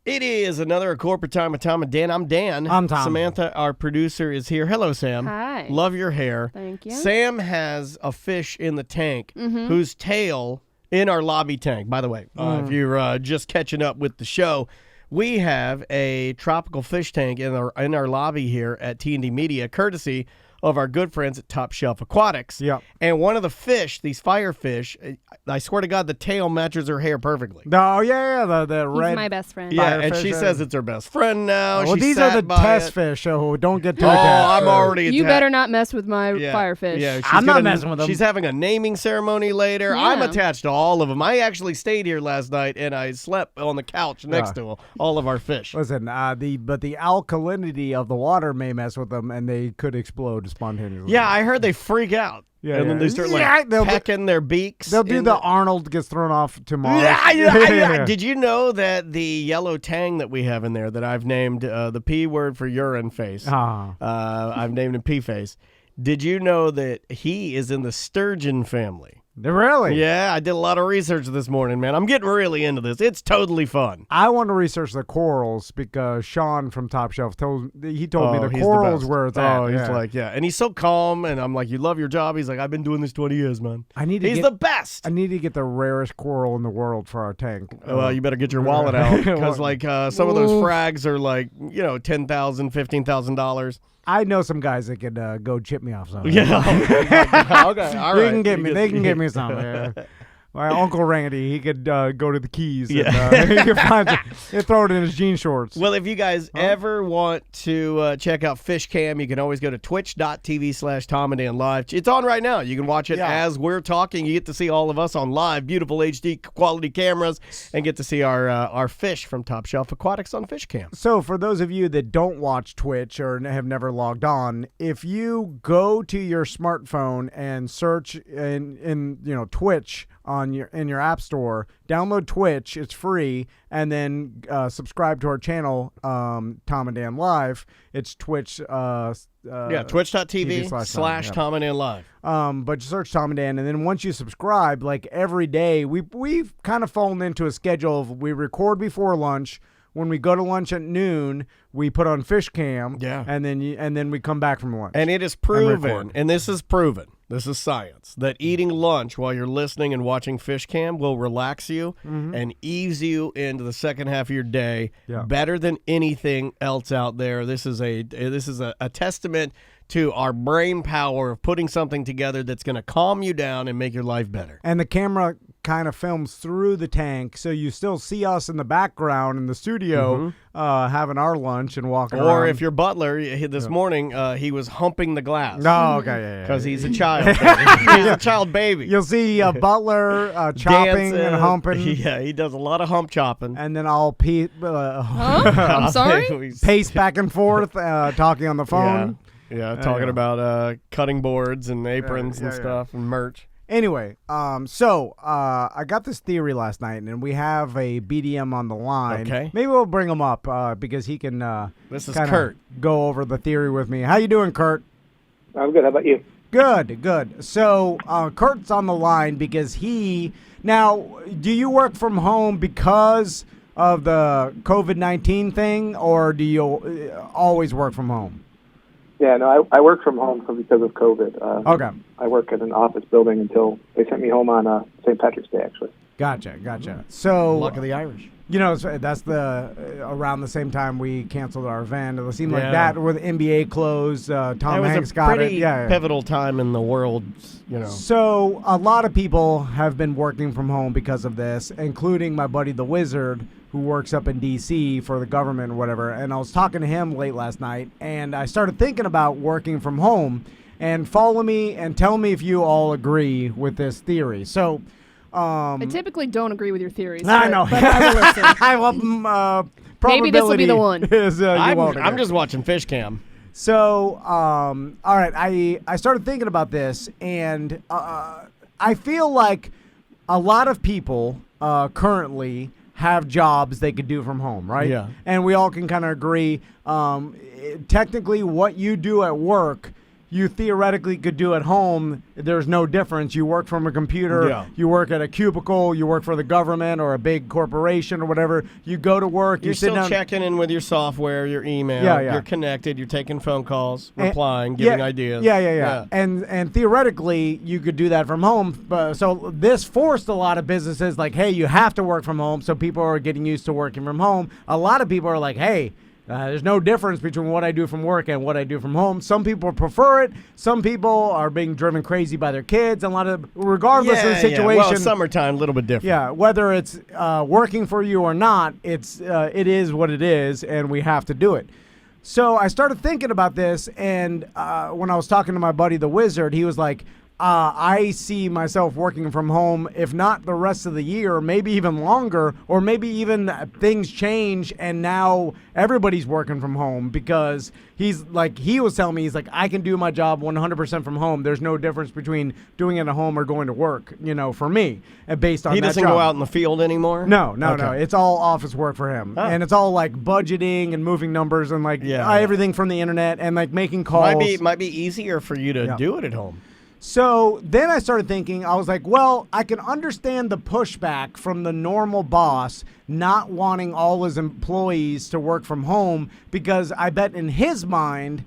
It is another corporate time with Tom and Dan. I'm Dan. I'm Tom. Samantha, our producer, is here. Hello, Sam. Hi. Love your hair. Thank you. Sam has a fish in the tank whose tail in our lobby tank. By the way, if you're just catching up with the show, we have a tropical fish tank in our lobby here at T&D Media, courtesy of our good friends at Top Shelf Aquatics. Yep. And one of the fish, these firefish, I swear to God, the tail matches her hair perfectly. Oh, yeah, the He's red. my best friend. Yeah, and Firefish, she says it's her best friend now. Well, She these sat are the by test it. fish, so don't get too Oh, attached. I'm already You attached. better not mess with my Yeah. firefish. Yeah, she's I'm not gonna- messing with them. She's having a naming ceremony later. Yeah. I'm attached to all of them. I actually stayed here last night, and I slept on the couch next to all of our fish. Listen, but the alkalinity of the water may mess with them, and they could explode spontaneously. Yeah, I heard they freak out. Yeah, and then yeah. they start Yeah, they'll do- pecking their beaks. They'll do in the Arnold gets thrown off to Mars. Yeah. Did you know that the yellow tang that we have in there that I've named the P word for urine face? I've named him P face. Did you know that he is in the sturgeon family? Really? Yeah, I did a lot of research this morning, man. I'm getting really into this. It's totally fun. I want to research the corals because Sean from Top Shelf told me He's the corals best. where it's at. Oh, he's yeah. like, yeah. And he's so calm, and I'm like, you love your job? He's like, I've been doing this 20 years, man. He's the best. I need to get the rarest coral in the world for our tank. Well, you better get your wallet out because, like, some of those frags are like, $10,000, $15,000. I know some guys that could go chip me off some. Yeah. Okay. All right. They can get me. They can get me some. Yeah. My Uncle Randy, he could go to the Keys. And, he could find he'd throw it in his jean shorts. Well, if you guys ever want to check out FishCam, you can always go to twitch.tv/Tom and Dan Live. It's on right now. You can watch it as we're talking. You get to see all of us on live, beautiful HD quality cameras, and get to see our fish from Top Shelf Aquatics on FishCam. So for those of you that don't watch Twitch or have never logged on, if you go to your smartphone and search in Twitch in your app store, download Twitch, it's free, and then subscribe to our channel, Tom and Dan Live. It's Twitch. Twitch.tv/Tom and Dan Live. But you search Tom and Dan, and then once you subscribe, like every day, we've kind of fallen into a schedule of we record before lunch. When we go to lunch at noon, we put on FishCam, and then we come back from lunch. And it is proven, and this is proven, this is science, that eating lunch while you're listening and watching FishCam will relax you and ease you into the second half of your day better than anything else out there. This is a testament to our brain power of putting something together that's going to calm you down and make your life better. And the camera kind of films through the tank, so you still see us in the background in the studio having our lunch and walking around. Or if you're Butler, this morning, he was humping the glass. Oh, okay, Because he's a child. He's a child baby. You'll see Butler chopping Dancing, and humping. Yeah, he does a lot of hump chopping. And then I'll I'm sorry? pace back and forth, talking on the phone. Yeah, talking about cutting boards and aprons and stuff and merch. Anyway, so I got this theory last night, and we have a BDM on the line. Okay. Maybe we'll bring him up because he can This is Kurt. Go over the theory with me. How you doing, Kurt? I'm good. How about you? Good. So Kurt's on the line because now, do you work from home because of the COVID-19 thing, or do you always work from home? Yeah, no, I work from home because of COVID. Okay. I work in an office building until they sent me home on St. Patrick's Day, actually. Gotcha. So Luck of the Irish. That's around the same time we canceled our event. It seemed like that with NBA closed. Tom Hanks got it. It was a pretty pivotal time in the world, So a lot of people have been working from home because of this, including my buddy the Wizard, who works up in D.C. for the government or whatever. And I was talking to him late last night, and I started thinking about working from home. And follow me and tell me if you all agree with this theory. So. I typically don't agree with your theories. I know. But I will listen. I will, Maybe this will be the one. Is, I'm just watching FishCam. So, all right, I started thinking about this, and I feel like a lot of people currently have jobs they could do from home, right? Yeah. And we all can kind of agree, technically what you do at work you theoretically could do at home. There's no difference. You work from a computer, you work at a cubicle, you work for the government or a big corporation or whatever. You go to work, you're sit still down. checking in with your software, your email. You're connected, you're taking phone calls, replying, giving ideas. Yeah. And theoretically, you could do that from home. So this forced a lot of businesses like, hey, you have to work from home. So people are getting used to working from home. A lot of people are like, hey, there's no difference between what I do from work and what I do from home. Some people prefer it. Some people are being driven crazy by their kids. And a lot of, regardless of the situation. Well, summertime, a little bit different. Yeah, whether it's working for you or not, it is what it is, and we have to do it. So I started thinking about this, and when I was talking to my buddy the Wizard, he was like, I see myself working from home, if not the rest of the year, maybe even longer, or maybe even things change and now everybody's working from home, because he was telling me, he's like, I can do my job 100% from home. There's no difference between doing it at home or going to work, for me, based on that job. He doesn't go out in the field anymore? No. It's all office work for him. And it's all like budgeting and moving numbers and everything from the internet and like making calls. Might be easier for you to do it at home. So then I started thinking, I was like, well, I can understand the pushback from the normal boss not wanting all his employees to work from home, because I bet in his mind,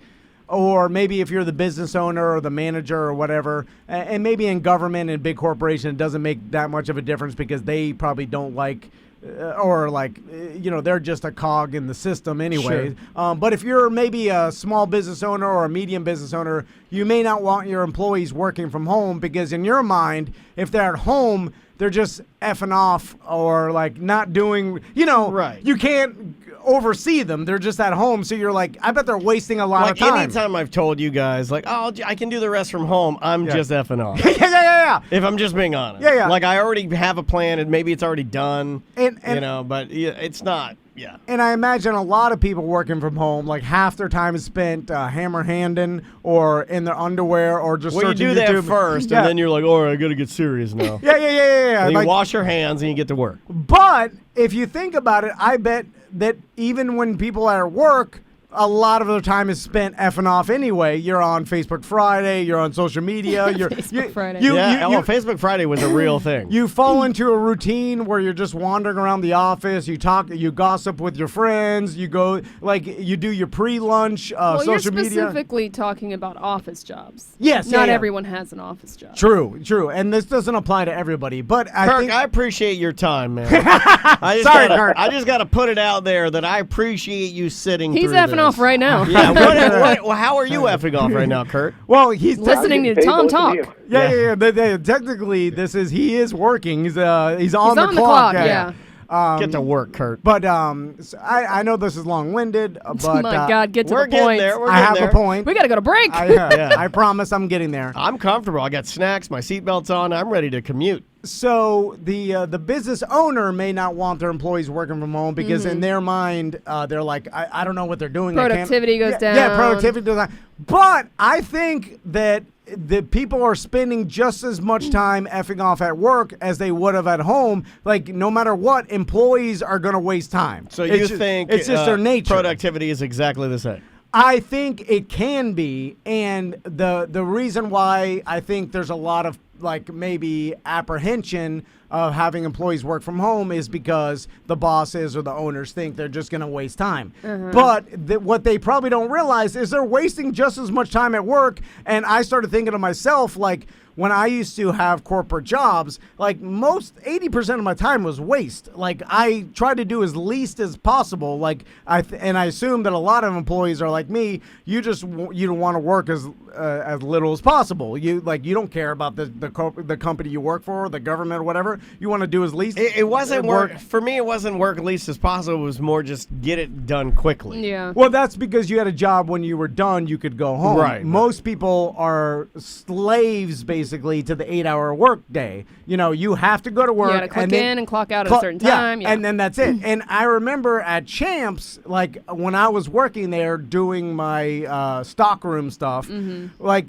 or maybe if you're the business owner or the manager or whatever, and maybe in government and big corporation, it doesn't make that much of a difference because they probably don't like they're just a cog in the system anyway. Sure. But if you're maybe a small business owner or a medium business owner, you may not want your employees working from home, because in your mind, if they're at home, they're just effing off or like not doing, right. You can't oversee them. They're just at home. So you're like, I bet they're wasting a lot of time. Anytime I've told you guys, like, oh, I can do the rest from home, I'm just effing off. Yeah. If I'm just being honest. Yeah. Like, I already have a plan and maybe it's already done, but it's not. Yeah. And I imagine a lot of people working from home, like half their time is spent hammer-handing or in their underwear or just searching you do YouTube. that first, and then you're like, all right, I got to get serious now. Yeah. And you wash your hands and you get to work. But if you think about it, I bet that even when people are at work, a lot of their time is spent effing off anyway. You're on Facebook Friday. You're on social media. Facebook Friday. Facebook Friday was a real thing. You fall into a routine where you're just wandering around the office. You talk. You gossip with your friends. You go you do your pre-lunch social media. You're specifically talking about office jobs. Yes. Not everyone has an office job. True. And this doesn't apply to everybody. But I appreciate your time, man. Kurt. I just got to put it out there that I appreciate you sitting through He's effing this. Off right now. Yeah. How are you effing off right now, Kurt? Well, he's listening to Tom talk. Yeah. Technically, he is working. He's on the clock. Yeah. Get to work, Kurt. But I know this is long-winded, but my God, get to the point. I have a point. We got to go to break. I promise I'm getting there. I'm comfortable. I got snacks, my seatbelt's on. I'm ready to commute. So the business owner may not want their employees working from home because in their mind, they're like, I don't know what they're doing. Productivity goes down. Yeah, productivity goes down. But I think that the people are spending just as much time effing off at work as they would have at home. Like, no matter what, employees are going to waste time. So you think it's just their nature. Productivity is exactly the same? I think it can be, and the reason why I think there's a lot of maybe apprehension of having employees work from home is because the bosses or the owners think they're just going to waste time. But what they probably don't realize is they're wasting just as much time at work. And I started thinking to myself, when I used to have corporate jobs, 80% of my time was waste. I tried to do as least as possible. And I assume that a lot of employees are like me. You don't want to work as little as possible. You don't care about the company you work for, the government or whatever. You want to do as least. It wasn't work for me. It wasn't work least as possible. It was more just get it done quickly. Yeah. Well, that's because you had a job when you were done. You could go home. Right. Most people are slaves, basically, to the 8-hour work day. You have to go to work. You got to click in and clock out at a certain time. Yeah, and then that's it. And I remember at Champs, when I was working there doing my stockroom stuff,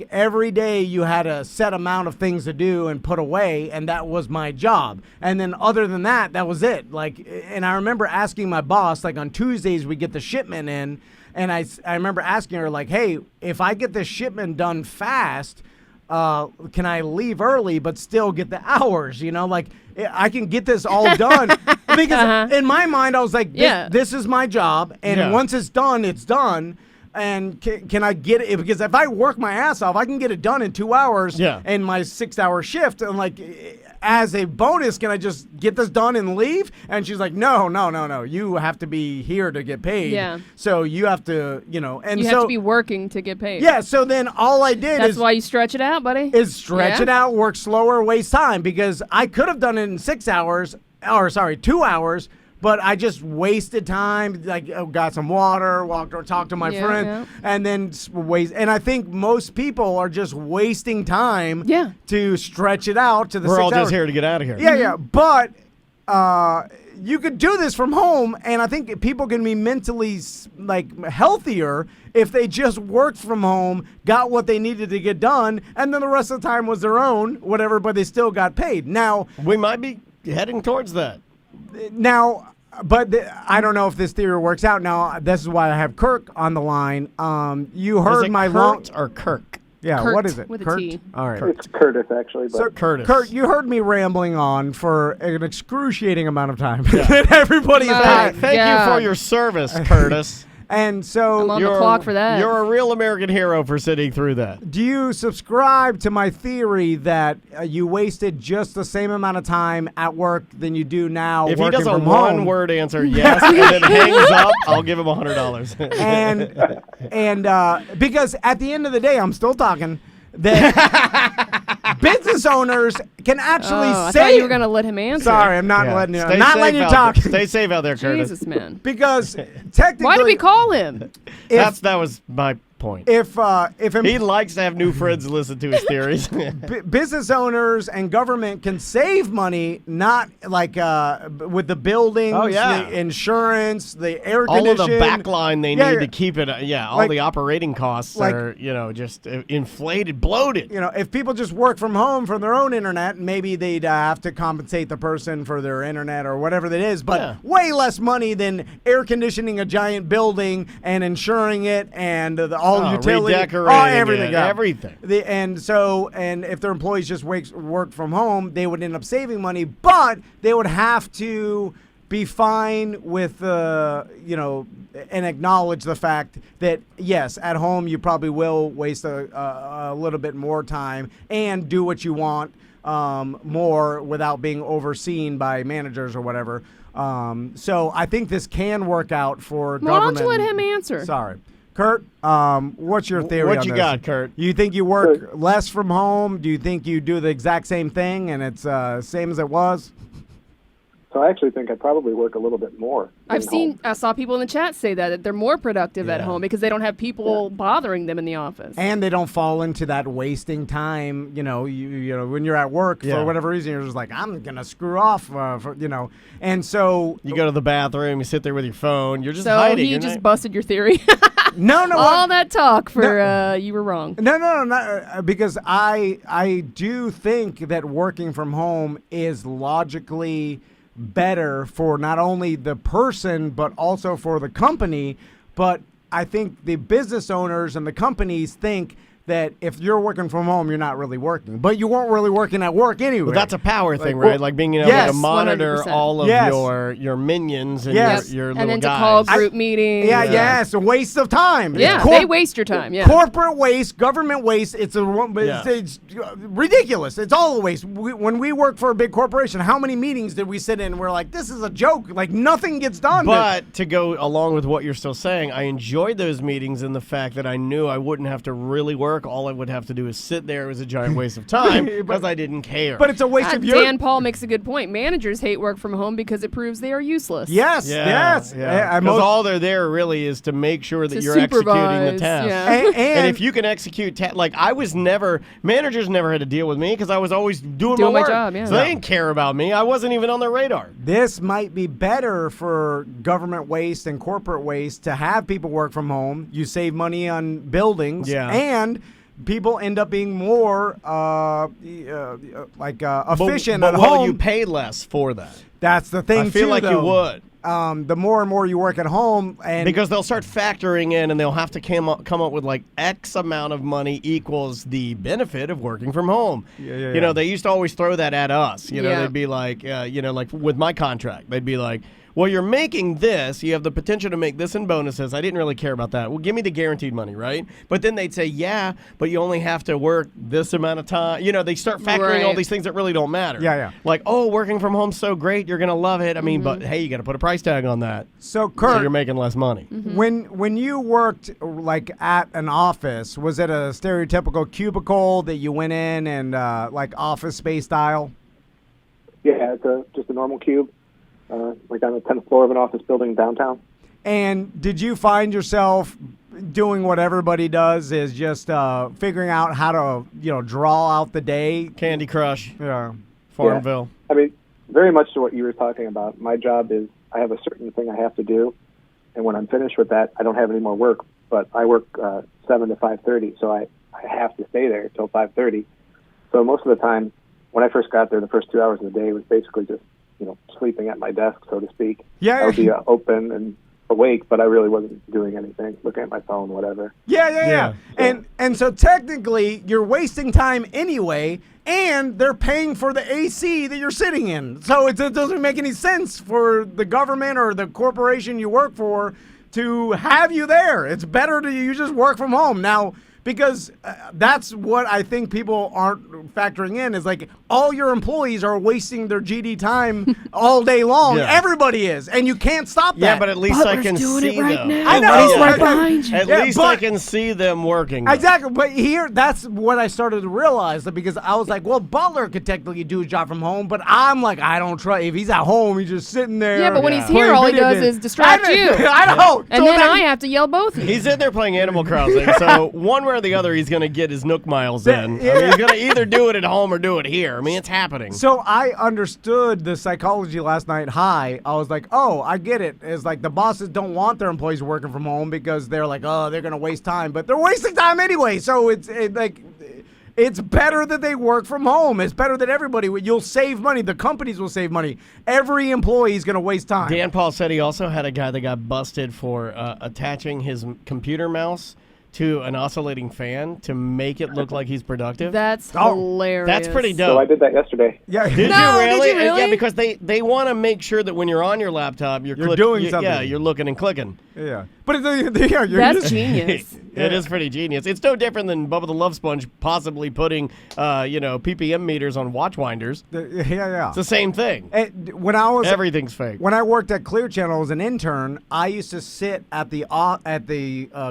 every day you had a set amount of things to do and put away, and that was my job. job. And then other than that, that was it. Like, and I remember asking my boss, like on Tuesdays we get the shipment in, and I remember asking her, like, hey, if I get this shipment done fast, can I leave early but still get the hours? You know, like I can get this all done. Because in my mind, I was like, this is my job. And once it's done, it's done. And can I get it? Because if I work my ass off, I can get it done in 2 hours in my 6-hour shift. And like, as a bonus, can I just get this done and leave? And she's like, no. You have to be here to get paid. Yeah. So you have to, and you have to be working to get paid. Yeah. So then all I did That's why you stretch it out, buddy. Is stretch it out, work slower, waste time. Because I could have done it in 6 hours, 2 hours. But I just wasted time, like got some water, walked or talked to my friend, and then waste. And I think most people are just wasting time to stretch it out to the 6 hours. We're all just here to get out of here. Yeah. But you could do this from home, and I think people can be mentally healthier if they just worked from home, got what they needed to get done, and then the rest of the time was their own, whatever, but they still got paid. Now, we might be heading towards that. Now, but I don't know if this theory works out. Now, this is why I have Kirk on the line. You heard is it my Kurt or Kirk? Yeah, Kurt what is it? with Kurt? a T. All right. It's Curtis, actually. But So, Curtis. Kurt, you heard me rambling on for an excruciating amount of time. That everybody is tired. Thank you for your service, Curtis. And so I'm on the clock for that. You're a real American hero for sitting through that. do you subscribe to my theory that you wasted just the same amount of time at work than you do now If he working does a from home? one-word answer, yes, and then hangs up, I'll give him $100. and because at the end of the day, I'm still talking that business owners can actually I say thought you were going to let him answer. Sorry, I'm not letting you. Stay I'm not safe letting you out talk. there. Stay safe out there, Curtis. Jesus, man. Because technically, Why did we call him? That was my point. If He likes to have new friends listen to his theories. business owners and government can save money, not like with the buildings, the insurance, the air conditioning, all of the backline they need to keep it. All Like- the operating costs are just inflated, bloated. If people just work from home from their own internet, maybe they'd have to compensate the person for their internet or whatever that is, but way less money than air conditioning a giant building and insuring it and all utility, redecorating everything. And if their employees just work from home, they would end up saving money, but they would have to be fine with and acknowledge the fact that yes, at home you probably will waste a little bit more time and do what you want more without being overseen by managers or whatever. So I think this can work out for government. Why don't you let him answer? Sorry. Kurt, what's your theory on this? What you got, Kurt? You think you work less from home? Do you think you do the exact same thing and it's same as it was? So I actually think I probably work a little bit more. I saw people in the chat say that they're more productive at home because they don't have people bothering them in the office. And they don't fall into that wasting time, when you're at work for whatever reason, you're just like, I'm going to screw off, and so. You go to the bathroom, you sit there with your phone, you're just so hiding. So he just busted your theory. No. All that talk for you were wrong. No, because I do think that working from home is logically better for not only the person but also for the company. But I think the business owners and the companies think that if you're working from home, you're not really working. But you weren't really working at work anyway. Well, that's a power thing, right? Like being able to monitor 100%. all of your minions and your little and then guys. to call group meetings. It's a waste of time. Yeah, they waste your time. Yeah, corporate waste, government waste. It's ridiculous. It's all a waste. When we work for a big corporation, how many meetings did we sit in? And we're like, this is a joke. Like nothing gets done. But to go along with what you're still saying, I enjoyed those meetings in the fact that I knew I wouldn't have to really work. All I would have to do is sit there. It was a giant waste of time because I didn't care. But it's a waste of your... Dan Paul makes a good point. Managers hate work from home because it proves they are useless. Yes. Because all they're there really is to make sure that you're executing the task. Yeah. And if you can execute, managers never had to deal with me because I was always doing my work. Job, yeah. So they didn't care about me. I wasn't even on their radar. This might be better for government waste and corporate waste to have people work from home. You save money on buildings and people end up being more efficient but at will home. you pay less for that? That's the thing. I feel too, like though. you would. The more and more you work at home, and Because they'll start factoring in, and they'll have to come up with like X amount of money equals the benefit of working from home. Yeah. You know, they used to always throw that at us. You know, Yeah. they'd be like, like with my contract, they'd be like, well, you're making this. You have the potential to make this in bonuses. I didn't really care about that. Well, give me the guaranteed money, right? But then they'd say, yeah, but you only have to work this amount of time. You know, they start factoring all Right. these things that really don't matter. Yeah. Like, oh, working from home's so great. You're going to love it. I mean, but hey, you got to put a price tag on that. so So Kurt, you're making less money. when you worked like at an office, was it a stereotypical cubicle that you went in and like Office Space style? Yeah, it's just a normal cube, like on the 10th floor of an office building downtown. And did you find yourself doing what everybody does, is just figuring out how to draw out the day? Candy Crush, Yeah. Farmville. I mean, very much to what you were talking about. My job is I have a certain thing I have to do, and when I'm finished with that, I don't have any more work. But I work 7 to 5:30, so I have to stay there till 5:30. So most of the time, when I first got there, the first 2 hours of the day was basically just sleeping at my desk, so to speak. Yeah. I would be open and awake, but I really wasn't doing anything, looking at my phone, whatever. Yeah. And so technically, you're wasting time anyway, and they're paying for the AC that you're sitting in. So it doesn't make any sense for the government or the corporation you work for to have you there. It's better to you just work from home now. Because that's what I think people aren't factoring in, is like all your employees are wasting their GD time all day long. Yeah. Everybody is, and you can't stop that. Yeah, but at least I Butler's can doing see it right them. now. I know. He's right behind you. At Yeah, least I but- can see them working. though. Exactly, but here, that's what I started to realize, that because I was like, well, Butler could technically do his job from home, but I'm like, I don't trust, if he's at home, he's just sitting there. Yeah, but when Yeah. he's here, playing all he video does games. is distract I you. I know. And So then that- I have to yell both of you. He's in there playing Animal Crossing, so one way or the other, he's going to get his Nook miles in. I mean, he's going to either do it at home or do it here. I mean, it's happening. So I understood the psychology last night. I was like, oh, I get it. It's like the bosses don't want their employees working from home because they're like, oh, they're going to waste time. But they're wasting time anyway. So it's better that they work from home. It's better that everybody, you'll save money. The companies will save money. Every employee is going to waste time. Dan Paul said he also had a guy that got busted for attaching his computer mouse to an oscillating fan to make it look like he's productive. That's Oh, hilarious. That's pretty So I dope. did that yesterday. Yeah. Did No, you really? did you really? Yeah, because they want to make sure that when you're on your laptop, you're doing Yeah, something. you're looking and clicking. Yeah. But you're That's genius. It is pretty genius. It's no different than Bubba the Love Sponge possibly putting, ppm meters on watch winders. yeah. It's the same thing. When I was Everything's fake. When I worked at Clear Channel as an intern, I used to sit at the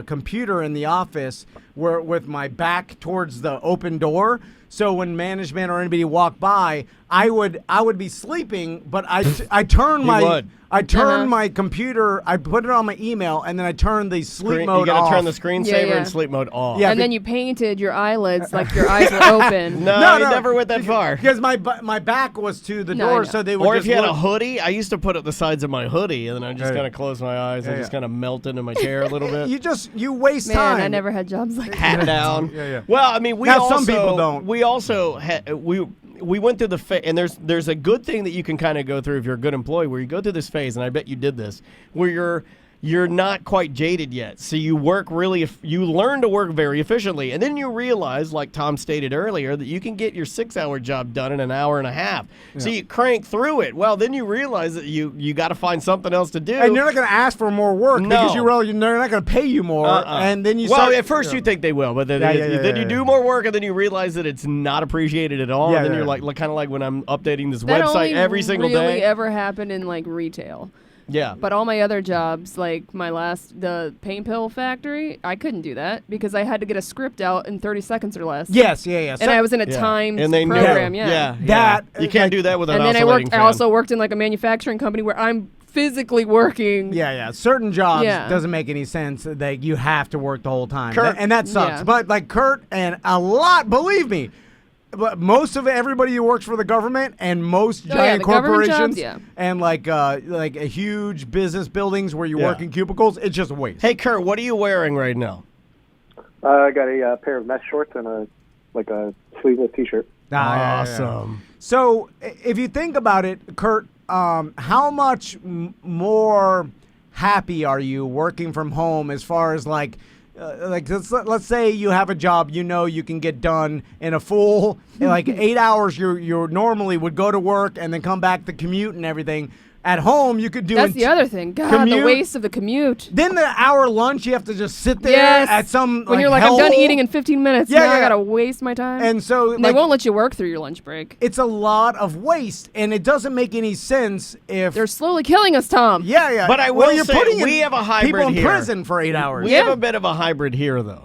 computer in the office with my back towards the open door. So when management or anybody walked by, I would be sleeping, but I turn my computer, I put it on my email, and then I turn the sleep mode off. You got to turn the screensaver Yeah. and sleep mode off. Yeah. And then you painted your eyelids like your eyes were open. No, you never went that far. Because my back was to the No, I door, know. so they would Or just if you had a look- hoodie, I used to put it the sides of my hoodie, and then I just kind of close my eyes and just kind of melt into my chair a little bit. You waste Man, time. I never had jobs like that. Hat down. Yeah. Well, I mean, Now, some people don't. We also we went through the and there's a good thing that you can kind of go through if you're a good employee, where you go through this phase, and I bet you did this, where you're not quite jaded yet. So you learn to work very efficiently. And then you realize, like Tom stated earlier, that you can get your 6-hour job done in an hour and a half. Yeah. So you crank through it. Well, then you realize that you got to find something else to do. And you're not going to ask for more work because they're not going to pay you more. And then you at first you think they will, but then you do more work, and then you realize that it's not appreciated at all. And then you're like kind of like when I'm updating this website every single day. That only ever happened in like retail. Yeah. But all my other jobs, like the paint pill factory, I couldn't do that because I had to get a script out in 30 seconds or less. Yes, yeah. And I was in a timed and they program, knew. Yeah. That you can't do that with an oscillating And then fan. I also worked in like a manufacturing company where I'm physically working. Yeah. Certain jobs doesn't make any sense that you have to work the whole time. Kurt, and that sucks. Yeah. But like Kurt and a lot, believe me, but most of everybody who works for the government and most giant the government corporations jobs, and like a huge business buildings where you work in cubicles, it's just a waste. Hey, Kurt, what are you wearing right now? I got a pair of mesh shorts and a sleeveless T-shirt. Awesome. So if you think about it, Kurt, how much more happy are you working from home as far as let's say you have a job you can get done in a full 8 hours you normally would go to work and then come back to commute and everything. At home, you could do That's the other thing. God, commute. the waste of the commute. Then the hour lunch, you have to just sit there at some when you're like, I'm done eating in 15 minutes. Yeah, now I gotta waste my time. And so they won't let you work through your lunch break. It's a lot of waste, and it doesn't make any sense if they're slowly killing us, Tom. Yeah. But I will you're say putting we have a hybrid people in here. prison for 8 hours. We have a bit of a hybrid here, though.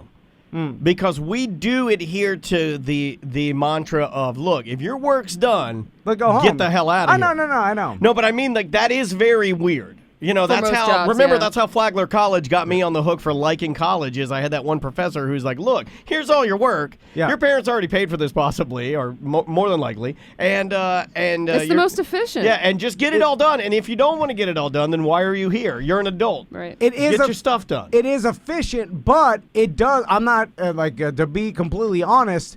Because we do adhere to the mantra of, look, if your work's done, go home. Get the hell out of here. No, I know. No, but I mean, that is very weird. That's most how. jobs, remember, yeah. that's how Flagler College got me on the hook for liking college. Is I had that one professor who's like, "Look, here's all your work. Yeah. Your parents already paid for this, possibly, or more than likely, and it's the most efficient. Yeah, and just get it all done. And if you don't want to get it all done, then why are you here? You're an adult. Right. It is get your stuff done. It is efficient, but it does. I'm not to be completely honest.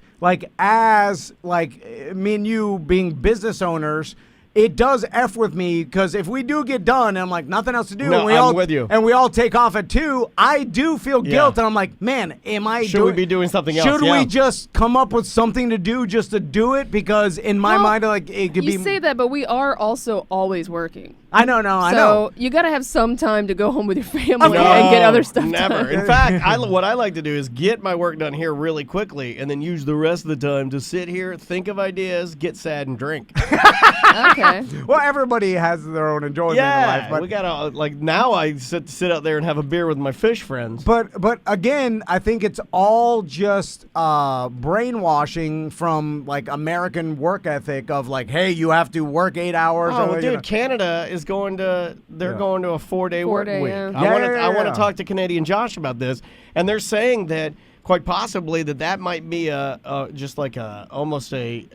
As me and you being business owners. It does F with me because if we do get done and I'm like, nothing else to do, No, I'm with you. And we all take off at 2, I do feel guilt. And I'm like, man, should we be doing something else? Should we just come up with something to do just to do it? Because in my mind, it could be. You say that, but we are also always working. I know. So you got to have some time to go home with your family and get other stuff never. done. In fact, what I like to do is get my work done here really quickly and then use the rest of the time to sit here, think of ideas, get sad, and drink. Okay. Well, everybody has their own enjoyment in life. But we gotta now. I sit out there and have a beer with my fish friends. But again, I think it's all just brainwashing from American work ethic of hey, you have to work 8 hours. Oh, well, dude, Canada is going to going to a 4-day work week. Yeah. I want to talk to Canadian Josh about this, and they're saying that quite possibly that might be almost a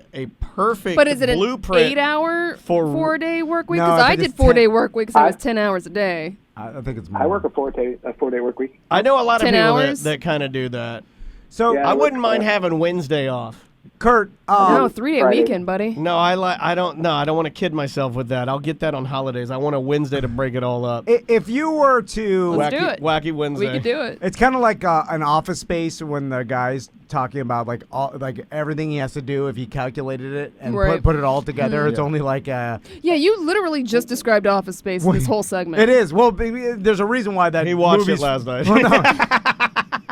perfect. But is it blueprint an 8-hour for 4-day work week? No, Because I did 4-day work week, so it was 10 hours a day. I think it's more. I work a 4-day work week. I know a lot of 10 people hours? that kind of do that. So Yeah. I wouldn't mind having Wednesday off. Kurt, No, 3-day Friday. weekend, buddy. No, I don't want to kid myself with that. I'll get that on holidays. I want a Wednesday to break it all up. if you were to, Let's do it. Wacky Wednesday. We could do it. it's kind of like an Office Space when the guy's talking about everything he has to do if he calculated it and Right. put it all together. It's Yeah. only Yeah, you literally just described Office Space in this whole segment. it is. Well, there's a reason why that He watched movie's, it last night. Well, no.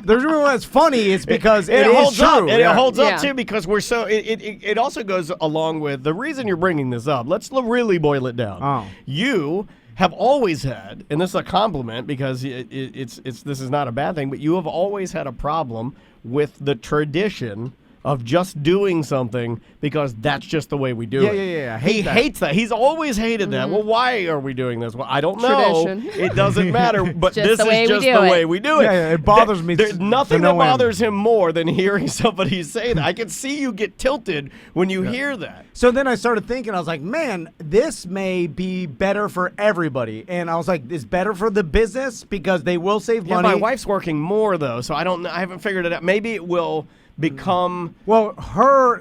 The reason why it's funny is because it is holds true. up. And Yeah. it holds Yeah. up too because we're so. It also goes along with the reason you're bringing this up. Let's really boil it down. Oh. You have always had, and this is a compliment because this is not a bad thing, but you have always had a problem with the tradition of just doing something because that's just the way we do it. Yeah. He hates that. He's always hated that. Well, why are we doing this? Well, I don't know. Tradition. It doesn't matter, but Just this the way is we just do the it. way we do it. Yeah, it bothers me There's to nothing no that end. bothers him more than hearing somebody say that. I can see you get tilted when you hear that. So then I started thinking, I was like, man, this may be better for everybody. And I was like, it's better for the business because they will save Yeah, money. my wife's working more though, so I don't know. I haven't figured it out. Maybe it will become. Well,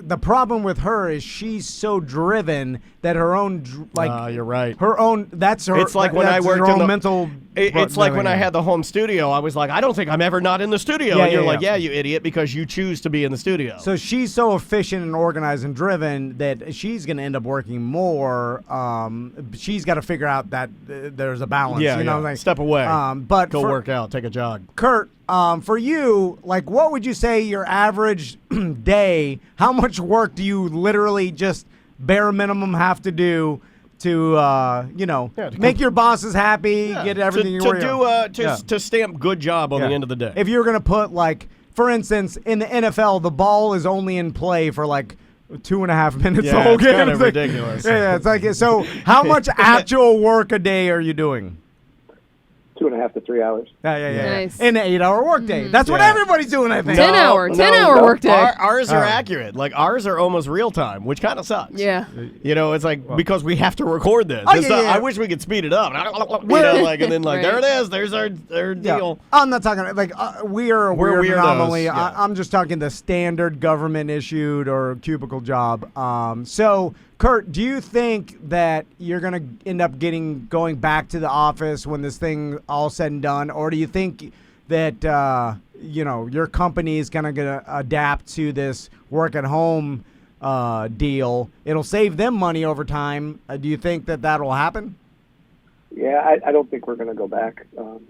the problem with her is she's so driven that her own, You're right. her own, that's her. It's like when I that's worked her in own the mental. It's like when I had the home studio, I was like, I don't think I'm ever not in the studio. Yeah, and you're yeah, like, yeah. yeah, you idiot, because you choose to be in the studio. So she's so efficient and organized and driven that she's going to end up working more. She's got to figure out that there's a balance. yeah, you know, yeah. Step away. But Go for, work out. Take a jog. Kurt, for you, what would you say your average day? How much work do you literally just bare minimum have to do to make your bosses happy, get everything you want to stamp good job on the end of the day. If you're gonna put for instance, in the NFL, the ball is only in play for 2.5 minutes the whole it's game. kind of ridiculous. Yeah, it's so. How much actual work a day are you doing? 2.5 to 3 hours. Yeah. Nice. In an 8-hour workday. That's what everybody's doing, I think. 10-hour workday. Ours are accurate. Like, ours are almost real time, which kind of sucks. Yeah. You know, it's like, because we have to record this. Oh, It's yeah, not- yeah. I wish we could speed it up. You know, like, and then, like, Right. there it is. There's our deal. I'm not talking like we are a We're weird weirdos, anomaly. yeah. I'm just talking the standard government issued or cubicle job. So, Kurt, do you think that you're gonna end up going back to the office when this thing all said and done, or do you think that your company is gonna adapt to this work at home deal? It'll save them money over time. Do you think that that'll happen? Yeah, I don't think we're going to go back.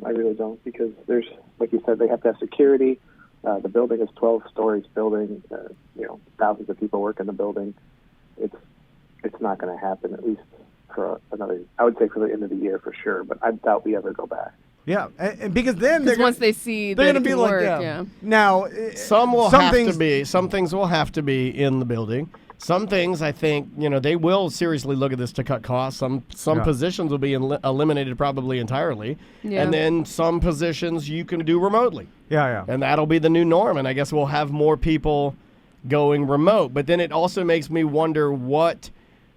I really don't, because there's, like you said, they have to have security. The building is 12 stories building. Thousands of people work in the building. It's not going to happen, at least for another, I would say for the end of the year for sure, but I doubt we ever go back. Yeah, and because then Once they see they're that going to it be can like, work, yeah. Now, Some things will have to be in the building. Some things, I think, they will seriously look at this to cut costs. Some positions will be eliminated probably entirely. Yeah. And then some positions you can do remotely. Yeah. And that'll be the new norm. And I guess we'll have more people going remote. But then it also makes me wonder what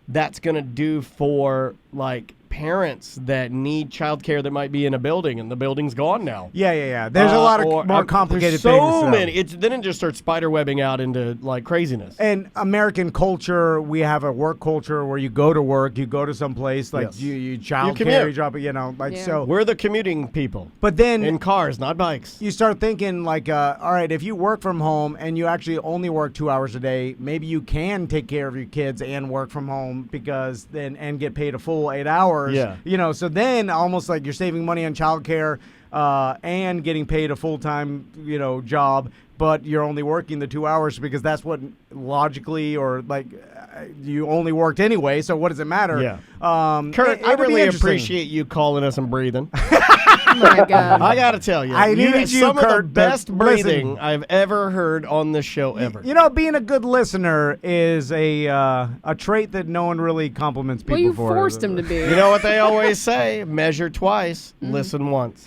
that's going to do for, like, parents that need childcare that might be in a building and the building's gone now. Yeah. There's a lot of more complicated there's so things. many. Then it just starts spider webbing out into like craziness. And American culture, we have a work culture where you go to work, you go to some place, like Yes. you child You care, commute. you drop it, Yeah. so. We're the commuting people But then in cars, not bikes. you start thinking like, all right, if you work from home and you actually only work 2 hours a day, maybe you can take care of your kids and work from home and get paid a full 8 hours. Yeah. So then almost like you're saving money on childcare and getting paid a full-time, job, but you're only working the 2 hours because that's what logically or like you only worked anyway. So what does it matter? Yeah. Kurt, I really appreciate you calling us and breathing. Oh my God. I got to tell you, I needed you, some of Kurt, the best to breathing listen. I've ever heard on this show ever. Being a good listener is a trait that no one really compliments people Well, you for. forced him to be. You know what they always say? Measure twice, listen once.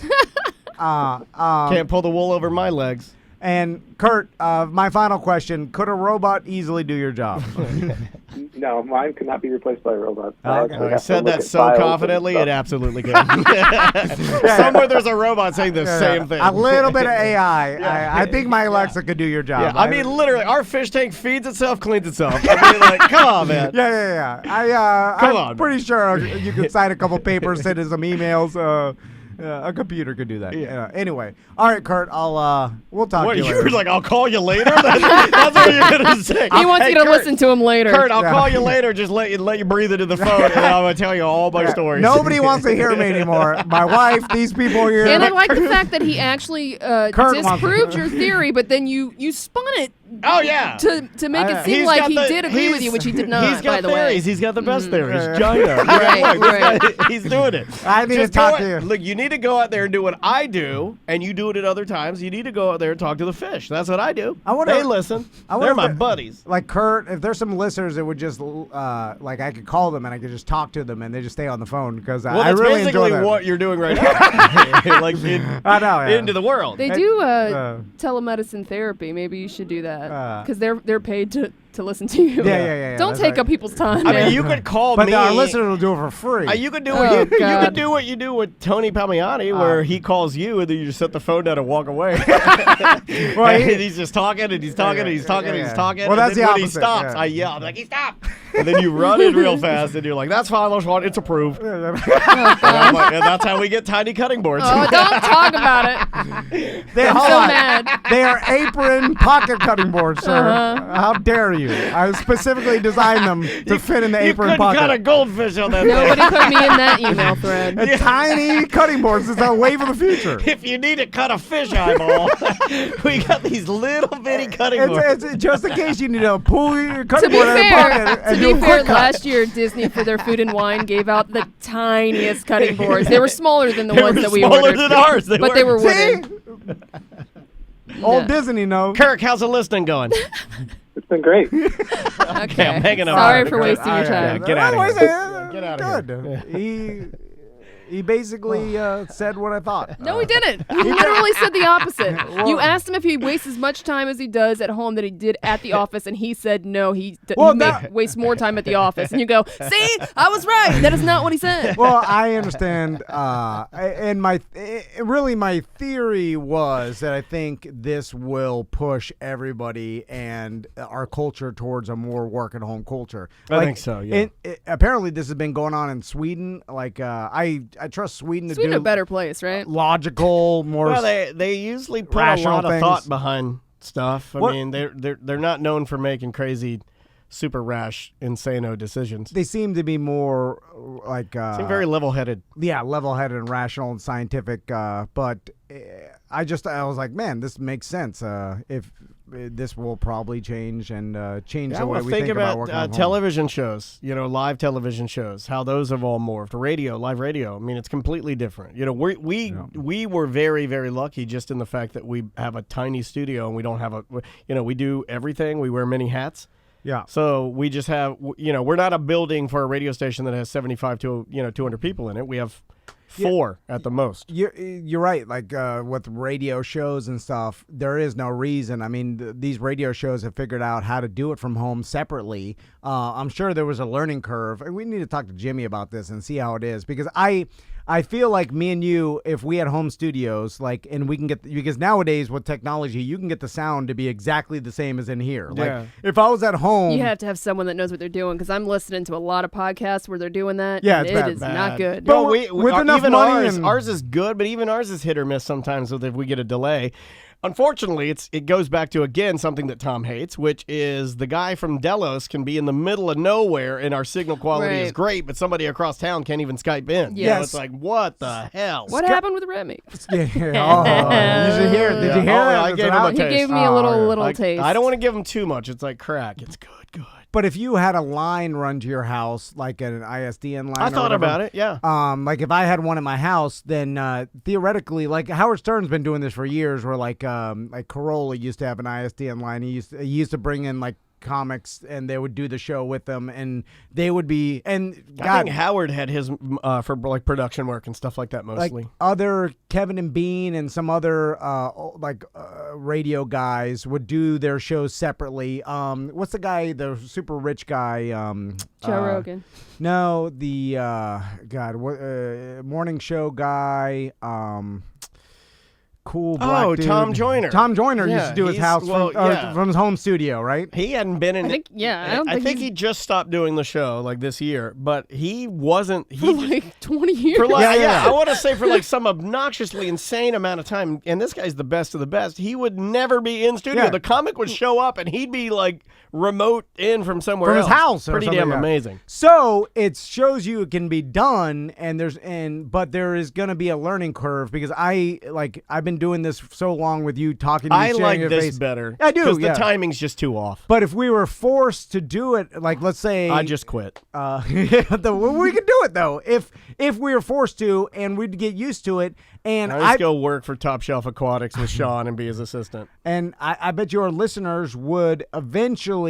Can't pull the wool over my legs. And Kurt, my final question: could a robot easily do your job? No, mine could not be replaced by a robot. I said that so confidently, it absolutely can. Somewhere there's a robot saying the same thing. A little bit of AI. I think my Alexa could do your job. Yeah, I mean, literally, our fish tank feeds itself, cleans itself. I mean, like, come on, man. Yeah. I'm pretty sure you could sign a couple papers, send in some emails. A computer could do that. Yeah. Anyway, all right, Kurt. We'll talk to you later. You're like, I'll call you later? That's what you're going to say. He wants you to Kurt, listen to him later. Kurt, I'll call you later. Just let you breathe into the phone, and I'm going to tell you all my stories. Nobody wants to hear me anymore. My wife, these people here. And I like the fact that he actually disproved your theory, but then you spun it. Oh, yeah. To make it seem like he did agree with you, which he did not. He's got by the theories. way. He's got the best theories. China. Right. He's doing it. I need to talk to you. Look, you need to go out there and do what I do, and you do it at other times. You need to go out there and talk to the fish. That's what I do. They listen. They're my buddies. Like Kurt, if there's some listeners that would just like I could call them and I could just talk to them and they just stay on the phone because I that's really enjoy basically that. what you're doing right now. Like I know, yeah. into the world. They do telemedicine therapy. Maybe you should do that because they're paid to listen to you. Yeah. Don't That's take right. up people's time. I man. mean, you could call But me. our listeners will do it for free. You could do Oh, what you God. could do what you do with Tony Palmiani, where he calls you and then you just set the phone down and walk away. Well, And he's just talking and he's talking and he's talking and he's talking. Well, and that's then the when he opposite, stops, yeah. I yell. I'm like, he stopped. And then you run in real fast and you're like, that's fine, it's approved. And I'm like, and that's how we get tiny cutting boards. Oh, don't talk about it. I'm so mad. They are apron pocket cutting boards, sir. How dare you? I specifically designed them to fit in the apron you couldn't pocket. cut a goldfish on that Nobody thing. put me in that email thread. And tiny cutting boards is a wave of the future. If you need to cut a fish eyeball, we got these little bitty cutting boards. It's just in case you need to pull your To cutting be board out of the fair, pocket and to do be a fair, quick cut. last year Disney for their food and wine gave out the tiniest cutting boards. They were smaller than the They ones were that we smaller ordered. than ours. But they were See? wooden. Old No. Disney knows. Kirk, how's the listening going? It's been great. Okay. I'm hanging up. Sorry All for right, wasting your time. Get out of Wait a here. second. Get out of Good. He basically said what I thought. No, he didn't. He literally said the opposite. You asked him if he wastes as much time as he does at home that he did at the office, and he said no, he wastes more time at the office. And you go, see, I was right. That is not what he said. Well, I understand, and my theory was that I think this will push everybody and our culture towards a more work-at-home culture. I think so, yeah. Apparently, this has been going on in Sweden. Like, I trust Sweden to do a better place, right? Logical, more. Well, they usually put a lot of thought behind stuff. I mean, they're not known for making crazy, super rash, insano decisions. They seem to be more like seem very level-headed. Yeah, level-headed and rational and scientific. But I was like, man, this makes sense. If this will probably change and change the way we think about working at home. Television shows, live television shows, how those have all morphed. Live radio. I mean, it's completely different. We were very, very lucky just in the fact that we have a tiny studio and we don't have we do everything. We wear many hats. Yeah. So we just have, we're not a building for a radio station that has 75 to 200 people in it. We have 4 at the most. You're right. Like with radio shows and stuff, there is no reason. I mean, these radio shows have figured out how to do it from home separately. I'm sure there was a learning curve. We need to talk to Jimmy about this and see how it is, because I feel like me and you, if we had home studios, and we can because nowadays with technology, you can get the sound to be exactly the same as in here. Like if I was at home, you have to have someone that knows what they're doing, because I'm listening to a lot of podcasts where they're doing that. Yeah, and it is not good. But with enough even money, ours is good, but even ours is hit or miss sometimes if we get a delay. Unfortunately, it goes back to, again, something that Tom hates, which is the guy from Delos can be in the middle of nowhere and our signal quality is great, but somebody across town can't even Skype in. Yes. It's like, what the hell? What happened with Remy? you should hear it. Did you hear it? I gave him a taste. He gave me a little taste. I don't want to give him too much. It's like crack. It's good. But if you had a line run to your house, like an ISDN line, I thought about it, yeah. Like if I had one at my house, then theoretically, like Howard Stern's been doing this for years, where like Corolla used to have an ISDN line. He used to bring in like comics, and they would do the show with them, and they would be. And I think Howard had his for like production work and stuff like that mostly. Like other Kevin and Bean and some other radio guys would do their shows separately. What's the guy, the super rich guy? Joe Rogan. No, the morning show guy. Cool black dude. Tom Joyner. Tom Joyner used to do his house from his home studio, right? He hadn't been in. I think he just stopped doing the show like this year, but he wasn't. For like 20 years. I want to say for like some obnoxiously insane amount of time. And this guy's the best of the best. He would never be in studio. Yeah. The comic would show up, and he'd be like remote in from somewhere else. His house. Pretty damn amazing. So it shows you it can be done, but there is going to be a learning curve, because I've been doing this so long with you talking to me. I like this face. better. I do, because the timing's just too off. But if we were forced to do it, like let's say I just quit. We could do it though. If we were forced to, and we'd get used to it, and I'd go work for Top Shelf Aquatics with Sean and be his assistant. And I bet your listeners would eventually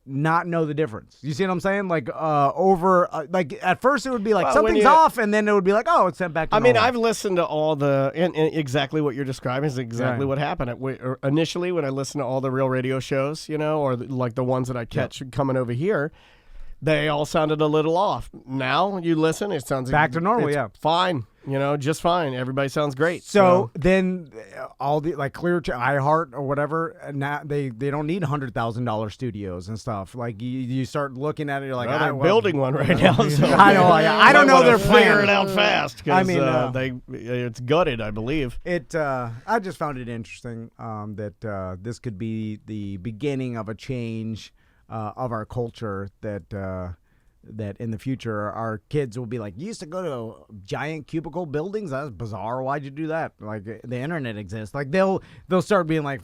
not know the difference. You see what I'm saying? Like like at first it would be like something's off, and then it would be like, oh, it's sent back to normal. I mean, I've listened to all and exactly what you're describing is exactly what happened. Initially, when I listened to all the real radio shows, or like the ones that I catch coming over here, they all sounded a little off. Now you listen, it sounds back to normal. Fine. Just fine. Everybody sounds great. So then all the like Clear iHeart or whatever, now they don't need $100,000 studios and stuff. Like you start looking at it, you're like, they're building one right now. So I know. I don't know their plan. Figure it out fast. I mean, it's gutted, I believe. I just found it interesting that this could be the beginning of a change of our culture, that in the future our kids will be like, you used to go to giant cubicle buildings? That's bizarre. Why'd you do that? Like the internet exists. Like they'll start being like,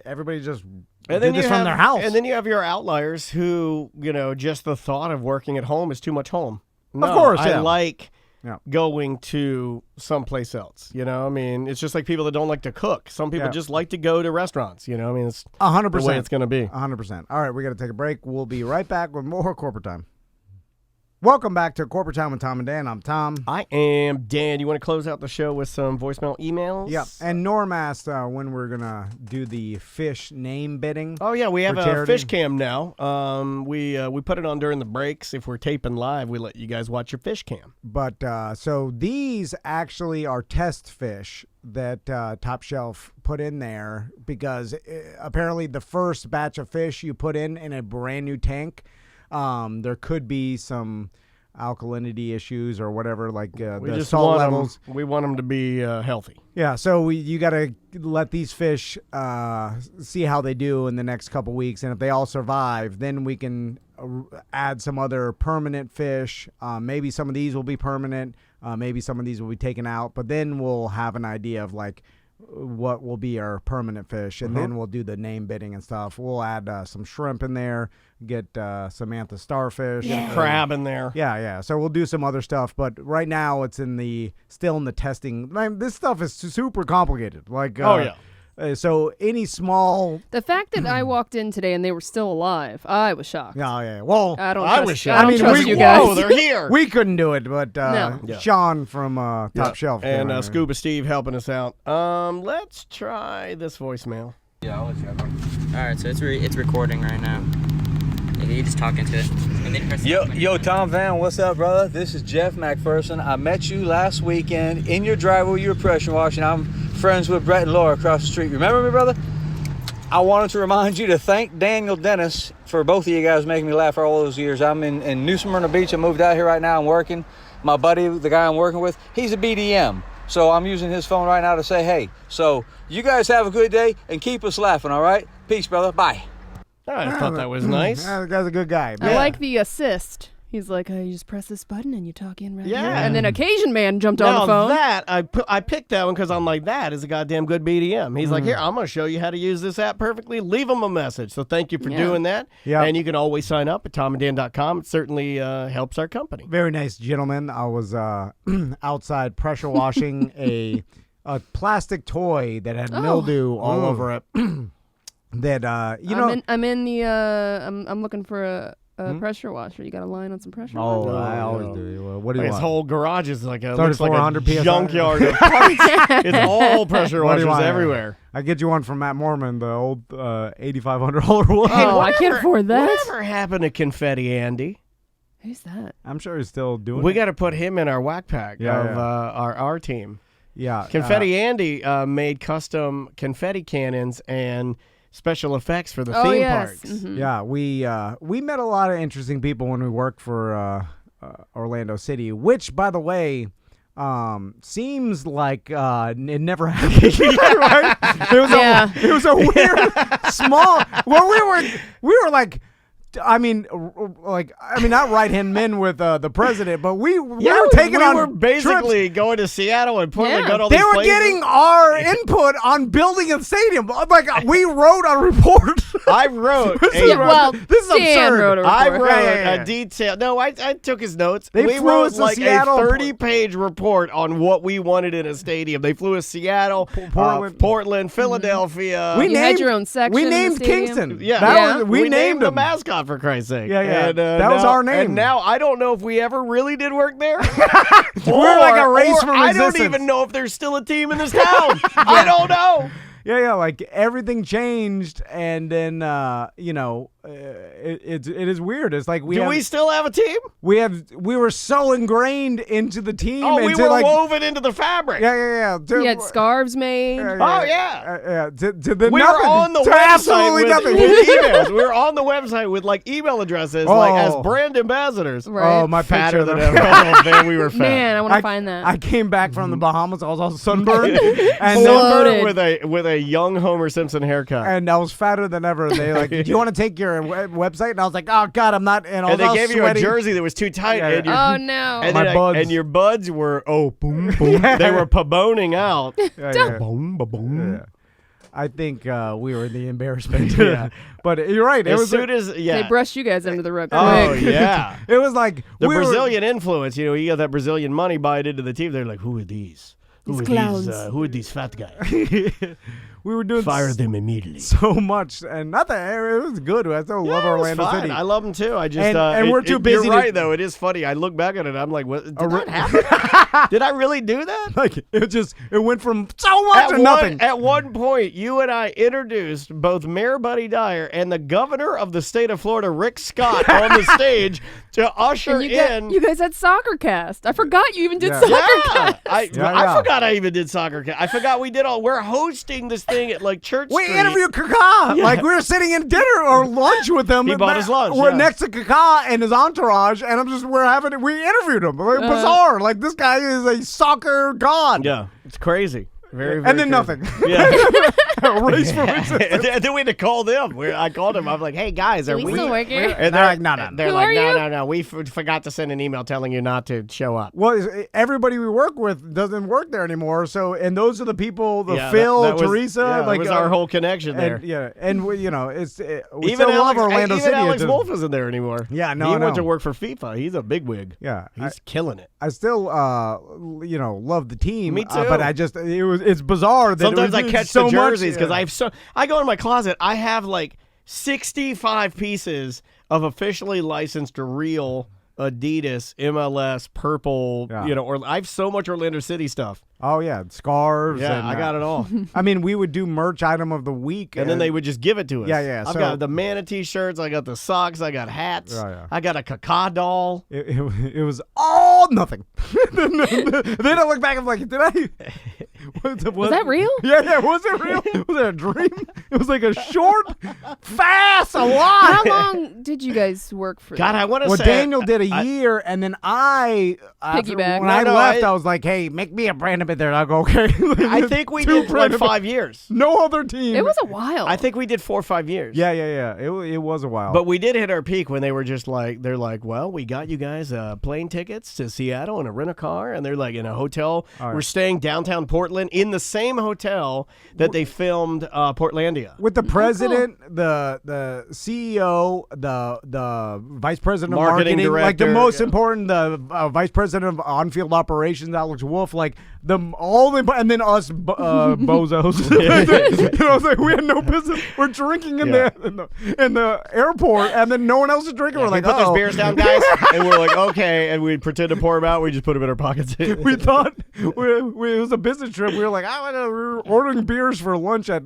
everybody just do this from their house. And then you have your outliers who, just the thought of working at home is too much home. No, of course, I like going to someplace else. I mean, it's just like people that don't like to cook. Some people just like to go to restaurants. I mean, it's 100% the way it's going to be. 100%. All right, we got to take a break. We'll be right back with more Corporate Time. Welcome back to Corporate Time with Tom and Dan. I'm Tom. I am Dan. You want to close out the show with some voicemail emails? Yep. And Norm asked when we're going to do the fish name bidding. Oh, yeah. We have a FishCam now. We put it on during the breaks. If we're taping live, we let you guys watch your FishCam. But so these actually are test fish that Top Shelf put in there because apparently the first batch of fish you put in a brand new tank, there could be some alkalinity issues or whatever, like the salt levels. We want them to be healthy. Yeah, so you got to let these fish see how they do in the next couple weeks, and if they all survive, then we can add some other permanent fish. Maybe some of these will be permanent. Maybe some of these will be taken out, but then we'll have an idea of like what will be our permanent fish, and then we'll do the name bidding and stuff. We'll add some shrimp in there, get Samantha starfish, crab in there. Yeah. So we'll do some other stuff, but right now it's still in the testing. This stuff is super complicated. Like, so any small. The fact that I walked in today and they were still alive, I was shocked. Yeah. Well, I was shocked. I don't trust you guys. Whoa, they're here. We couldn't do it, but No. Sean from Top Shelf and Scuba Steve helping us out. Let's try this voicemail. Yeah, I'll let you have it. All right, so it's recording right now. You just talk into it. And then press Yo, Tom Van, what's up, brother? This is Jeff McPherson. I met you last weekend in your driveway. You were pressure washing. I'm friends with Brett and Laura across the street. Remember me, brother? I wanted to remind you to thank Daniel Dennis for both of you guys making me laugh for all those years. I'm in New Smyrna Beach. I moved out here right now. I'm working. My buddy, the guy I'm working with, he's a BDM. So I'm using his phone right now to say, hey. So you guys have a good day and keep us laughing, all right? Peace, brother. Bye. I thought that was nice. That guy's a good guy. I like the assist. He's like, you just press this button and you talk in right here. Yeah. And then Occasion Man jumped on the phone. That, I picked that one because I'm like, that is a goddamn good BDM. He's like, here, I'm going to show you how to use this app perfectly. Leave him a message. So thank you for doing that. Yeah. And you can always sign up at tomanddan.com. It certainly helps our company. Very nice gentleman. I was outside pressure washing a plastic toy that had mildew all over it. That I'm looking for a pressure washer. You got a line on some pressure washer? I always do. What do you His want? whole garage is like looks like a PSI. junkyard of parts. It's all pressure What do you washers want? everywhere. I get you one from Matt Mormon, the old $8,500 one. I can't afford that. Whatever happened to Confetti Andy? Who's that? I'm sure he's still doing We it. got to put him in our whack pack of our team. Yeah. Confetti Andy made custom confetti cannons and special effects for the theme parks. Mm-hmm. Yeah, we met a lot of interesting people when we worked for Orlando City, which, by the way, seems like it never happened. Right? It was a weird small. Well, we were like. I mean, not right-hand men with the president, but we were taking on. We were basically trips. going to Seattle and Portland. Yeah. Going to all They these were places. getting our input on building a stadium. Like we wrote a report. I wrote. This is Dan absurd. wrote a I report. wrote Yeah. a detail. No, I took his notes. They we flew wrote us to like Seattle. a 30-page report on what we wanted in a stadium. They flew us Seattle, Portland, Philadelphia. You had your own section We in the named stadium? Kingston. Yeah, We named the him. mascot for Christ's sake. Yeah. And, That was our name. And now I don't know if we ever really did work there. We're like a race for I resistance. don't even know if there's still a team in this town. I don't know. Yeah, like everything changed, and then it is weird. It's like Do we still have a team? we were so ingrained into the team. Oh, we into were like, woven into the fabric. Yeah. You had scarves made. Oh, yeah. To the We nothing, were on the to website absolutely with, nothing. with emails. We were on the website with like email addresses, like as brand ambassadors. Right. Oh, my Fatter picture than of ever. Oh, man, we were fat. Man, I want to find that. I came back from the Bahamas. I was all sunburned, and Bloated. with a young Homer Simpson haircut. and I was fatter than ever. And they like, do you want to take your website? And I was like, oh God, I'm not. And I was And they all gave sweaty. you a jersey that was too tight. Yeah, and your, Oh, no. and My then, buds. and your buds were boom boom. They were paboning out. Yeah. Boom boom. Yeah. I think we were the embarrassment. Yeah. But you're right. It As was soon as They brushed you guys under the rug Oh quick. yeah. it was like The we were- Brazilian influence, you got that Brazilian money buying into the team. They're like, who are these? These clowns. Who are these fat guys? We were doing Fire them immediately. so much, and nothing. It was good. I still love Orlando City. I love them too. I just and we're too busy. You're right, though. It is funny. I look back at it. I'm like, what? Did that happen? Did I really do that? Like it went from so much to nothing. At one point, you and I introduced both Mayor Buddy Dyer and the governor of the state of Florida, Rick Scott, on the stage to usher in. You guys had soccer cast. I forgot you even did soccer cast. I forgot I even did soccer cast. I forgot we did all. We're hosting this thing at like Church We Street. interviewed Kaka. Yeah. Like we were sitting in dinner or lunch with him. He bought his lunch. We're yeah. next to Kaka and his entourage, and we interviewed him. Like, bizarre. Like this guy is a soccer god. Yeah, it's crazy. Very, very and then crazy. nothing. Yeah. Race for existence. And then we had to call them. I called him. I'm like, hey, guys, are we still work here? And they're like, no. They're Who like, are you? no. We forgot to send an email telling you not to show up. Well, everybody we work with doesn't work there anymore. So, and those are the people, Yeah, Phil, that was, Teresa. yeah, like that was our whole connection there. And we, it's we Even still love Alex, Orlando even City. Alex Wolf isn't there anymore. Yeah, no, he I know. went to work for FIFA. He's a bigwig. Yeah, he's killing it. I still, love the team. Me too. But it's bizarre that Sometimes I catch so the jerseys much, because I go in my closet. I have like 65 pieces of officially licensed real Adidas, MLS, purple. Yeah. Or I have so much Orlando City stuff. Oh yeah, scarves. Yeah, and, I got it all. I mean, we would do merch item of the week, And then they would just give it to us. Yeah. I've got the manatee shirts. I got the socks. I got hats. Yeah. I got a Kaka doll. It was all nothing. Then I look back and I'm like, did I? Was that real? Yeah. Was it real? Was it a dream? It was like a short, fast, a lot. How long did you guys work for? God, I want to Well, say. Daniel did a year, and then Piggyback. when I left, I was like, hey, make me a brand ambassador. And I'll go, okay. I think we did like 5 years. No other team. It was a while. I think we did 4 or 5 years. Yeah. It was a while. But we did hit our peak when they were just like, they're like, well, we got you guys plane tickets to Seattle and a rent a car. And they're like in a hotel. All right. We're staying downtown Portland in the same hotel that they filmed Portlandia. with the president, the CEO, the vice president of Marketing marketing, like the director, most yeah. important, the vice president of on-field operations, Alex Wolf, like and then us bozos. I was like, we had no business. We're drinking in the airport, and then no one else is drinking. We're like, put those beers down, guys. And we're like, okay. And we pretend to pour them out. We just put them in our pockets. We thought it was a business trip. We were like, we were ordering beers for lunch at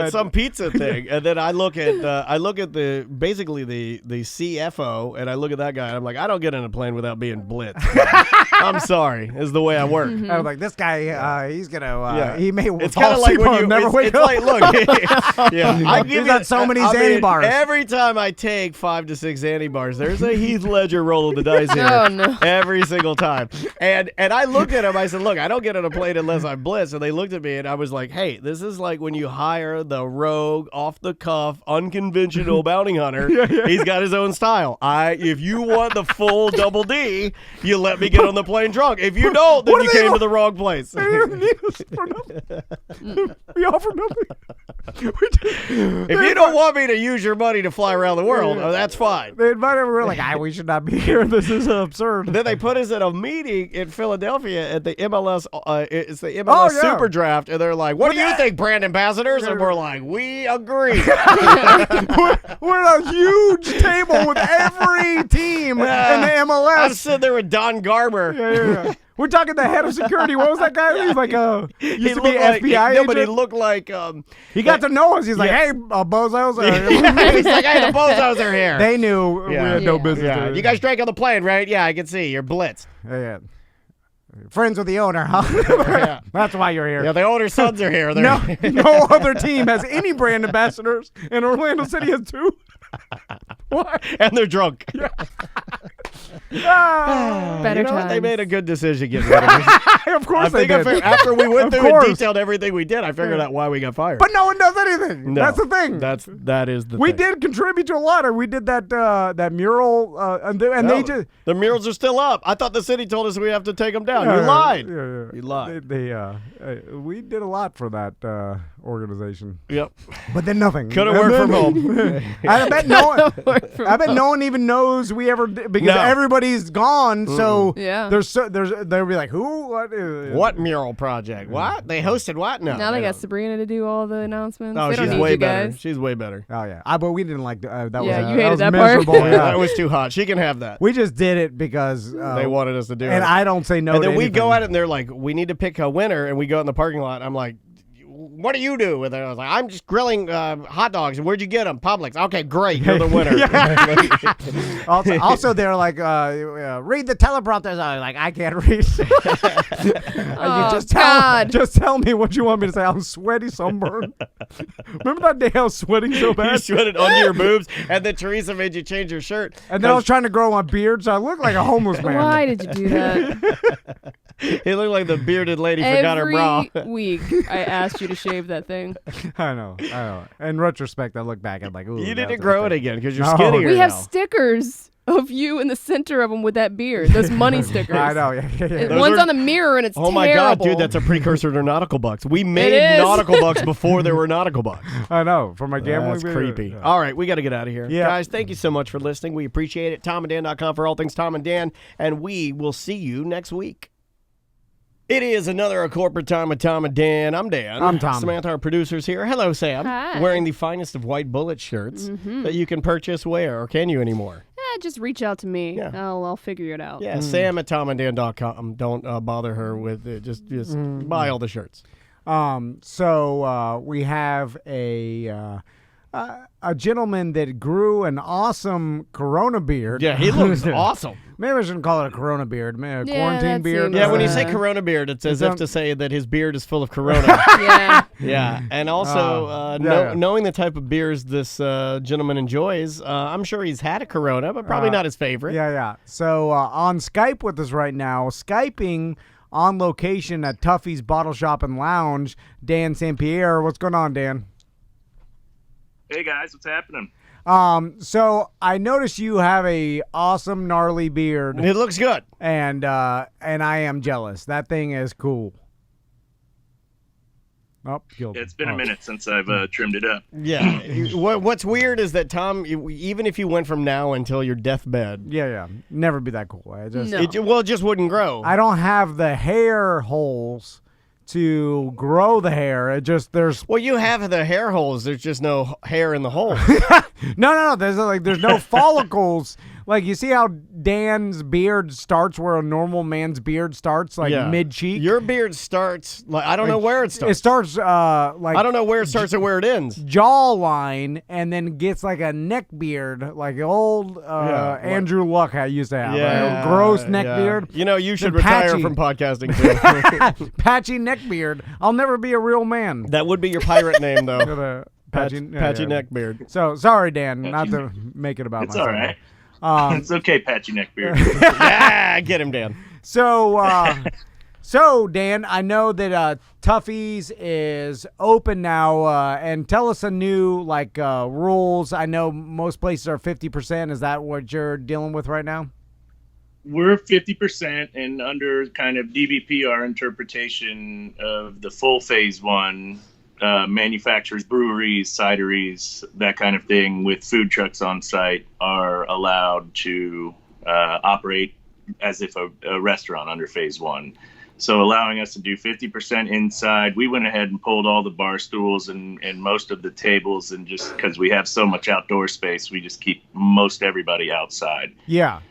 some pizza thing, and then I look at the basically the CFO, and I look at that guy, and I'm like, I don't get on a plane without being blitzed. I'm sorry, is the way I work. I was like, this guy, he's gonna, he may It's fall kind of like asleep when and you never wake it's up. like, look, yeah, I give He's you got so many I Xanny mean, bars. Every time I take 5 to 6 Xanny bars, there's a Heath Ledger roll of the dice here. Oh, no. Every single time. And I looked at him. I said, look, I don't get on a plane unless I'm blitzed. And they looked at me, and I was like, hey, this is like when you hire the rogue, off the cuff, unconventional bounty hunter. He's got his own style. If you want the full double D, you let me get on the plane drunk. If you don't, then you came to the wrong place. They didn't need us for nothing. We offer nothing. If you don't want me to use your money to fly around the world, that's fine. They invited us. We were like, we should not be here. This is absurd. Then they put us at a meeting in Philadelphia at the MLS. It's the MLS Super Draft, and they're like, "What do you think, brand ambassadors?" And we're like, "We agree." We're at a huge table with every team in the MLS. I'm sitting there with Don Garber. Yeah. We're talking the head of security. What was that guy? He's like used to be an FBI agent. But he looked like he got to know us. He's like, hey, bozos. He's like, hey, the bozos are here. They knew we had no business. Yeah. You guys drank on the plane, right? Yeah, I can see. You're blitzed. Yeah. Friends with the owner, huh? That's why you're here. Yeah, the owner's sons are here. No other team has any brand ambassadors, and Orlando City has 2. What? And they're drunk. Better times. They made a good decision getting rid of me. Of course they did. After we went Of through course. and detailed everything we did, I figured out why we got fired. But no one does anything. No, That's the thing. That is the we thing. did contribute to a lot. We did that mural, they just the murals are still up. I thought the city told us we have to take them down. You lied. Yeah. You lied. We did a lot for that organization. Yep. But then nothing. Could have worked from home. I bet no one even knows we ever did because everybody everybody's gone. So Yeah. they'll be like, who? What mural project? What? They hosted what? No. Now they got don't. Sabrina to do all the announcements. Oh, they don't she's need way you better. guys. She's way better. Oh yeah, but we didn't like that. Yeah, was, you hated was that part. miserable. Yeah, Yeah. that was too hot. She can have that. We just did it because They wanted us to do it. and I don't say no. And to then we anything. go at it, and they're like, "We need to pick a winner," and we go out in the parking lot. I'm like, "What do you do with it?" I was like, "I'm just grilling hot dogs." And where'd you get them? Publix. Okay, great. You're the winner. Also, they're like, read the teleprompters. I was like, I can't read. Oh, just tell me what you want me to say. I'm sweaty, sunburned. Remember that day I was sweating so You bad? sweated under your boobs, and then Teresa made you change your shirt. And then I was trying to grow my beard, so I looked like a homeless man. Why did you do that? It looked like the bearded lady forgot her bra. Every week, I asked you to shave that thing. I know. In retrospect, I look back and like, ooh. You that didn't was a grow it mistake. again because you're No. skinnier We have now. stickers of you in the center of them with that beard. Those money stickers. I know. Yeah. Those One's are- on the mirror and it's Oh my terrible. God, dude, that's a precursor to nautical bucks. We made is. nautical bucks before there were nautical bucks. I know. For my gambling. That's video. creepy. Yeah. All right, we got to get out of here. Yeah. Guys, thank you so much for listening. We appreciate it. TomandDan.com for all things Tom and Dan, and we will see you next week. It is another corporate time with Tom and Dan. I'm Dan. I'm Tom. Samantha, our producer's here. Hello, Sam. Hi. Wearing the finest of white bullet shirts that you can purchase where, or can you anymore? Just reach out to me. Yeah. I'll figure it out. Yeah, Sam at TomandDan.com. Don't bother her with it. Just buy all the shirts. So we have a gentleman that grew an awesome Corona beard. Yeah, he looks awesome. Maybe I shouldn't call it a Corona beard. Maybe a Yeah, quarantine that beard. seems- Yeah, when you Uh, say Corona beard, it's as if to say that his beard is full of Corona. Yeah. Yeah, and also yeah. knowing the type of beers this gentleman enjoys, I'm sure he's had a Corona, but probably not his favorite. Yeah. So on Skype with us right now, Skyping on location at Tuffy's Bottle Shop and Lounge, Dan St. Pierre. What's going on, Dan? Hey guys, what's happening? So I noticed you have a awesome gnarly beard, It looks good. and I am jealous. That thing is cool. Oh, killed. It's been a minute since I've trimmed it up. Yeah. What's weird is that, Tom, even if you went from now until your deathbed, Yeah. Never be that cool. I just No. it just wouldn't grow. I don't have the hair holes to grow the hair. It just there's Well, you have the hair holes. There's just no hair in the holes. no. There's no follicles. Like you see how Dan's beard starts where a normal man's beard starts, like Yeah. mid cheek. Your beard starts, like, I don't know where it starts. It starts like I don't know where it starts or where it ends. jawline, and then gets like a neck beard, like old Yeah, Andrew Luck I used to have. Yeah. A gross neck yeah. beard. You know, you should Then retire patchy. from podcasting, too. Patchy neck beard. I'll never be a real man. That would be your pirate name, though. Patchy Patchy neck beard. So sorry, Dan, not to make it about It's myself. all right. Um, It's okay, patchy neck beard. Yeah, get him, Dan. So Dan, I know that Tuffy's is open now, and tell us a new rules. I know most places are 50%. Is that what you're dealing with right now? We're 50%, and under kind of DBP, our interpretation of the full phase one, manufacturers, breweries, cideries, that kind of thing with food trucks on site are allowed to operate as if a restaurant under phase one. So allowing us to do 50% inside, we went ahead and pulled all the bar stools and most of the tables, and just because we have so much outdoor space, we just keep most everybody outside. Yeah.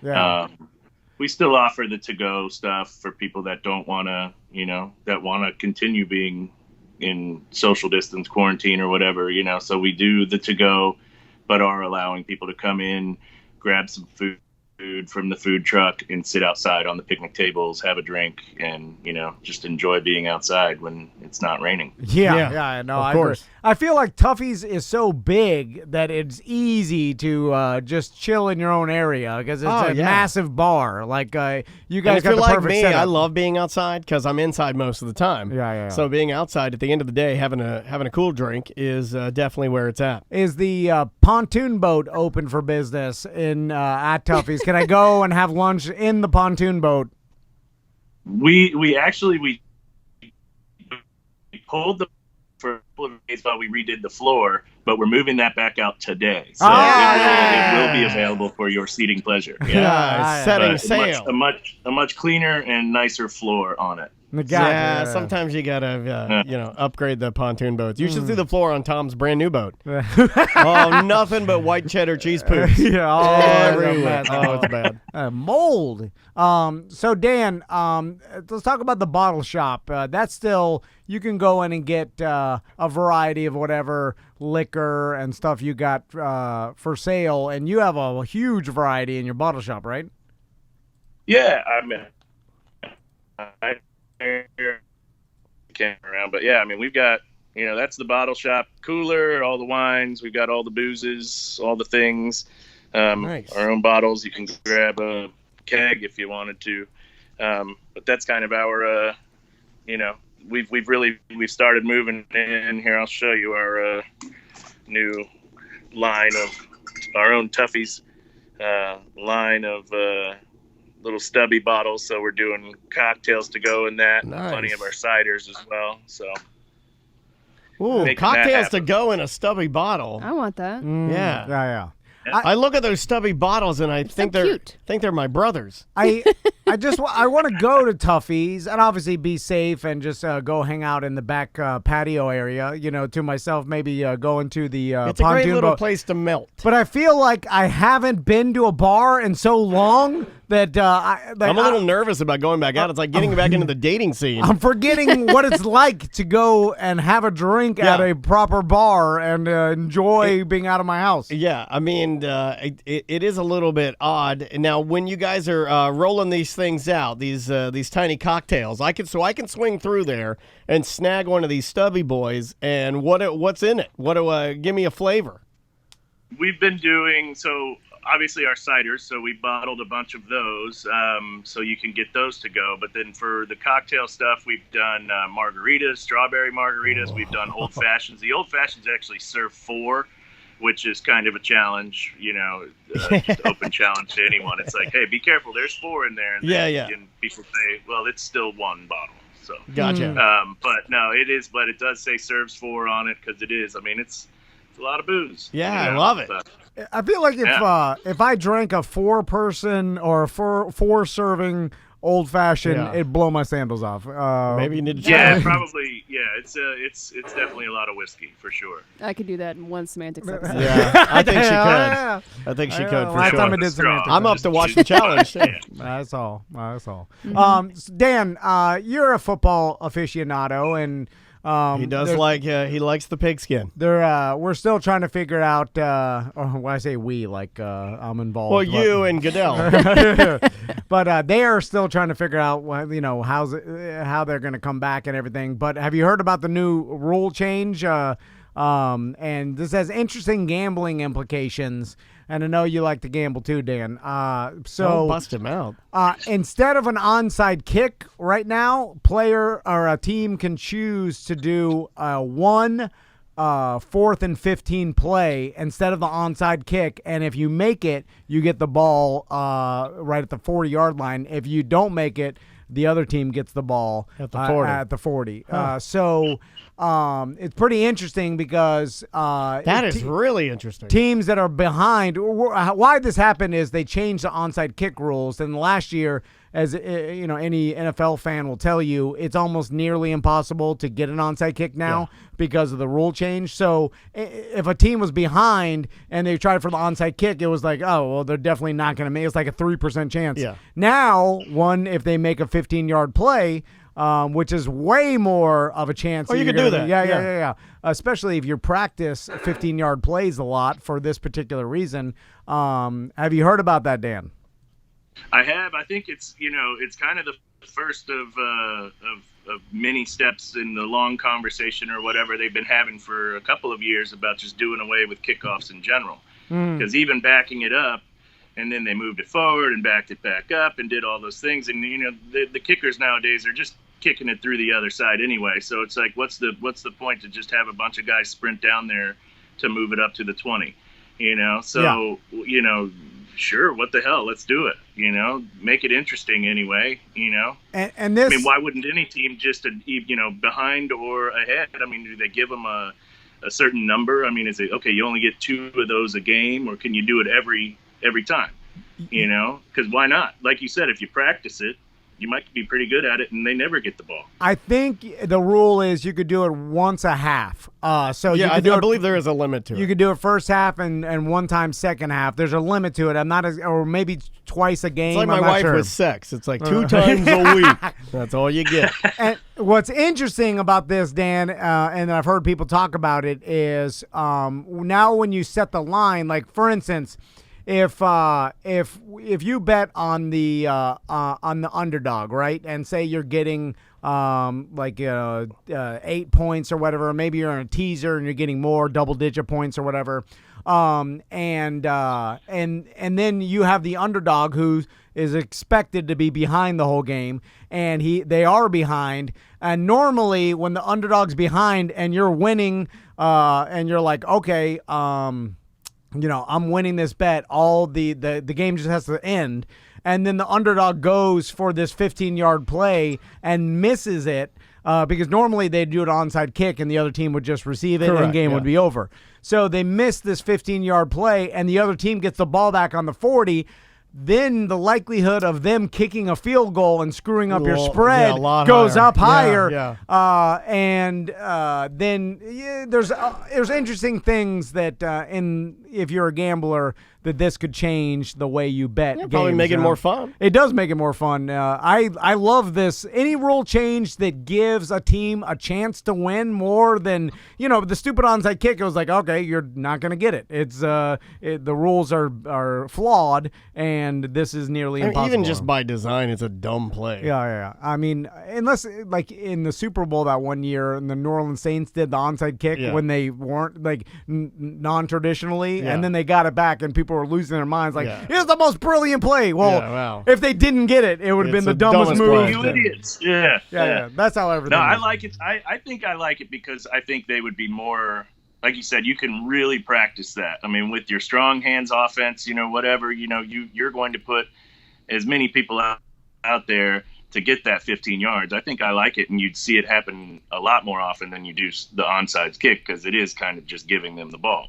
We still offer the to-go stuff for people that don't want to, that want to continue being in social distance quarantine or whatever, so we do the to-go, but are allowing people to come in, grab some food from the food truck and sit outside on the picnic tables, have a drink, and just enjoy being outside when it's not raining. Yeah, no, of I course. agree. I feel like Tuffy's is so big that it's easy to just chill in your own area because it's a massive bar. Like you And guys if got you're the like perfect me, setup. I love being outside because I'm inside most of the time. Yeah. So being outside at the end of the day, having a cool drink is definitely where it's at. Is the pontoon boat open for business in at Tuffy's? Can I go and have lunch in the pontoon boat? We actually pulled the for a couple of days while we redid the floor, but we're moving that back out today. So it will be available for your seating pleasure. Setting sail. A much cleaner and nicer floor on it. Yeah, sometimes you gotta, upgrade the pontoon boats. You should see the floor on Tom's brand new boat. Nothing but white cheddar cheese poops. Everywhere. It's bad. Mold. So Dan, let's talk about the bottle shop. That's still, you can go in and get a variety of whatever liquor and stuff you got for sale, and you have a huge variety in your bottle shop, right? Yeah, I mean, came around, but yeah, I mean, we've got, that's the bottle shop cooler, all the wines, we've got all the boozes, all the things, nice. Our own bottles. You can grab a keg if you wanted to, but that's kind of our, we've started moving in here. I'll show you our new line of our own Tuffy's line of little stubby bottles, so we're doing cocktails to go in that. Nice. Plenty of our ciders as well. So, cocktails to go in a stubby bottle. I want that. Yeah. I look at those stubby bottles and I think they're my brothers. I want to go to Tuffy's and obviously be safe and just go hang out in the back patio area. To myself, maybe go into the it's a great little place to melt. But I feel like I haven't been to a bar in so long that I'm a little nervous about going back out. It's like getting back into the dating scene. I'm forgetting what it's like to go and have a drink at a proper bar and enjoy being out of my house. Yeah, I mean, it is a little bit odd. Now, when you guys are rolling these things out, these tiny cocktails, I can swing through there and snag one of these stubby boys. And what's in it? Give me a flavor. We've been doing obviously our ciders, so we bottled a bunch of those, so you can get those to go. But then for the cocktail stuff, we've done margaritas, strawberry margaritas. We've done old fashions. The old fashions actually serve 4, which is kind of a challenge, open challenge to anyone. It's like, hey, be careful, there's 4 in there. And and people say, well, it's still 1 bottle. So gotcha. But no, it does say serves 4 on it, because it is. I mean, it's a lot of booze. Yeah, I love it. I feel like if I drank a 4-person or 4-serving old fashioned, it'd blow my sandals off. Maybe you need to try. Yeah, probably. Yeah, it's definitely a lot of whiskey for sure. I could do that in one semantics episode. Yeah, I think she could. I think she could for last sure. time I did semantics. I'm up to watch the challenge. That's all. Dan, you're a football aficionado, and he does he likes the pigskin. We're still trying to figure out, or when I say we, I'm involved. Well, you and Goodell. But they are still trying to figure out, how they're going to come back and everything. But have you heard about the new rule change? And this has interesting gambling implications. And I know you like to gamble too, Dan. So bust him out. Instead of an onside kick right now, player or a team can choose to do one 4th and 15 play instead of the onside kick. And if you make it, you get the ball right at the 40-yard line. If you don't make it, the other team gets the ball at the 40. So it's pretty interesting because that is really interesting. Teams that are behind. Why this happened is they changed the onside kick rules, and last year, as any NFL fan will tell you, it's almost nearly impossible to get an onside kick now because of the rule change. So if a team was behind and they tried for the onside kick, it was like, oh, well, they're definitely not going to make it. It's like a 3% chance. Yeah. Now, if they make a 15-yard play, which is way more of a chance. Oh, you can do that. Yeah. Especially if you practice 15-yard plays a lot for this particular reason. Have you heard about that, Dan? I have. I think it's kind of the first of many steps in the long conversation or whatever they've been having for a couple of years about just doing away with kickoffs in general. Because even backing it up, and then they moved it forward and backed it back up and did all those things. And the kickers nowadays are just kicking it through the other side anyway. So it's like, what's the point to just have a bunch of guys sprint down there to move it up to the 20? Sure, what the hell? Let's do it. Make it interesting anyway. And this. I mean, why wouldn't any team just behind or ahead? I mean, do they give them a a certain number? I mean, is it okay? You only get 2 of those a game, or can you do it every time? You know, because why not? Like you said, if you practice it, you might be pretty good at it, and they never get the ball. I think the rule is you could do it once a half. So yeah, you could I believe there is a limit to it. You could do it first half and one time second half. There's a limit to it. I'm not or maybe twice a game. It's like I'm my not wife sure. with sex. It's like 2 times a week. That's all you get. And what's interesting about this, Dan, and I've heard people talk about it, is now when you set the line, like for instance, if you bet on the underdog, right, and say you're getting 8 points or whatever, maybe you're on a teaser and you're getting more double-digit points or whatever, and then you have the underdog who is expected to be behind the whole game, and they are behind, and normally when the underdog's behind and you're winning, and you're like, okay, I'm winning this bet. All the game just has to end. And then the underdog goes for this 15-yard play and misses it because normally they'd do an onside kick and the other team would just receive it. Correct, and the game yeah. would be over. So they missed this 15-yard play and the other team gets the ball back on the 40. Then the likelihood of them kicking a field goal and screwing up your spread goes up higher. Yeah. Then there's interesting things that if you're a gambler, that this could change the way you bet. Yeah, probably games, make it more fun. It does make it more fun. I love this. Any rule change that gives a team a chance to win more than, the stupid onside kick, it was like, okay, you're not going to get it. It's the rules are flawed, and this is nearly impossible. Even just by design, it's a dumb play. Yeah. I mean, unless like in the Super Bowl that one year, and the New Orleans Saints did the onside kick when they weren't like non-traditionally, and then they got it back, and people were losing their minds. Like, it's the most brilliant play. Well, if they didn't get it, it would have been the dumbest move. You idiots. Yeah. That's how everything. No, I is. like it. I think I like it because I think they would be more. Like you said, you can really practice that. I mean, with your strong hands offense, whatever, you're going to put as many people out there to get that 15 yards. I think I like it, and you'd see it happen a lot more often than you do the onside kick because it is kind of just giving them the ball.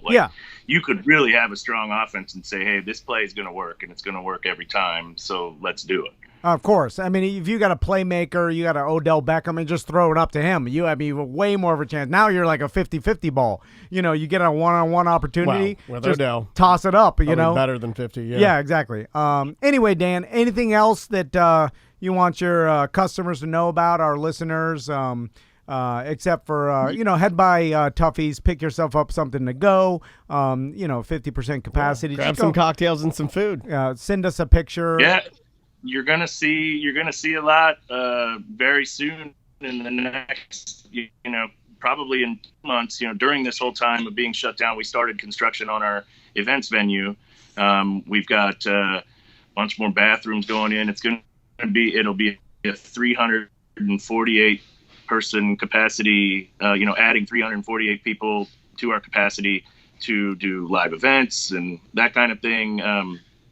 You could really have a strong offense and say, hey, this play is going to work, and it's going to work every time, so let's do it. Of course. I mean, if you got a playmaker, you got an Odell Beckham, and just throw it up to him, you have way more of a chance. Now you're like a 50-50 ball. You get a one-on-one opportunity. Well, with just Odell, toss it up, better than 50, yeah. Yeah, exactly. Anyway, Dan, anything else that you want your customers to know about, our listeners, except for, head by Tuffy's, pick yourself up something to go, 50% capacity. Yeah, grab some cocktails and some food. Send us a picture. Yeah. You're gonna see a lot very soon in the next, probably in months. During this whole time of being shut down, we started construction on our events venue. We've got a bunch more bathrooms going in. It'll be a 348 person capacity. Adding 348 people to our capacity to do live events and that kind of thing.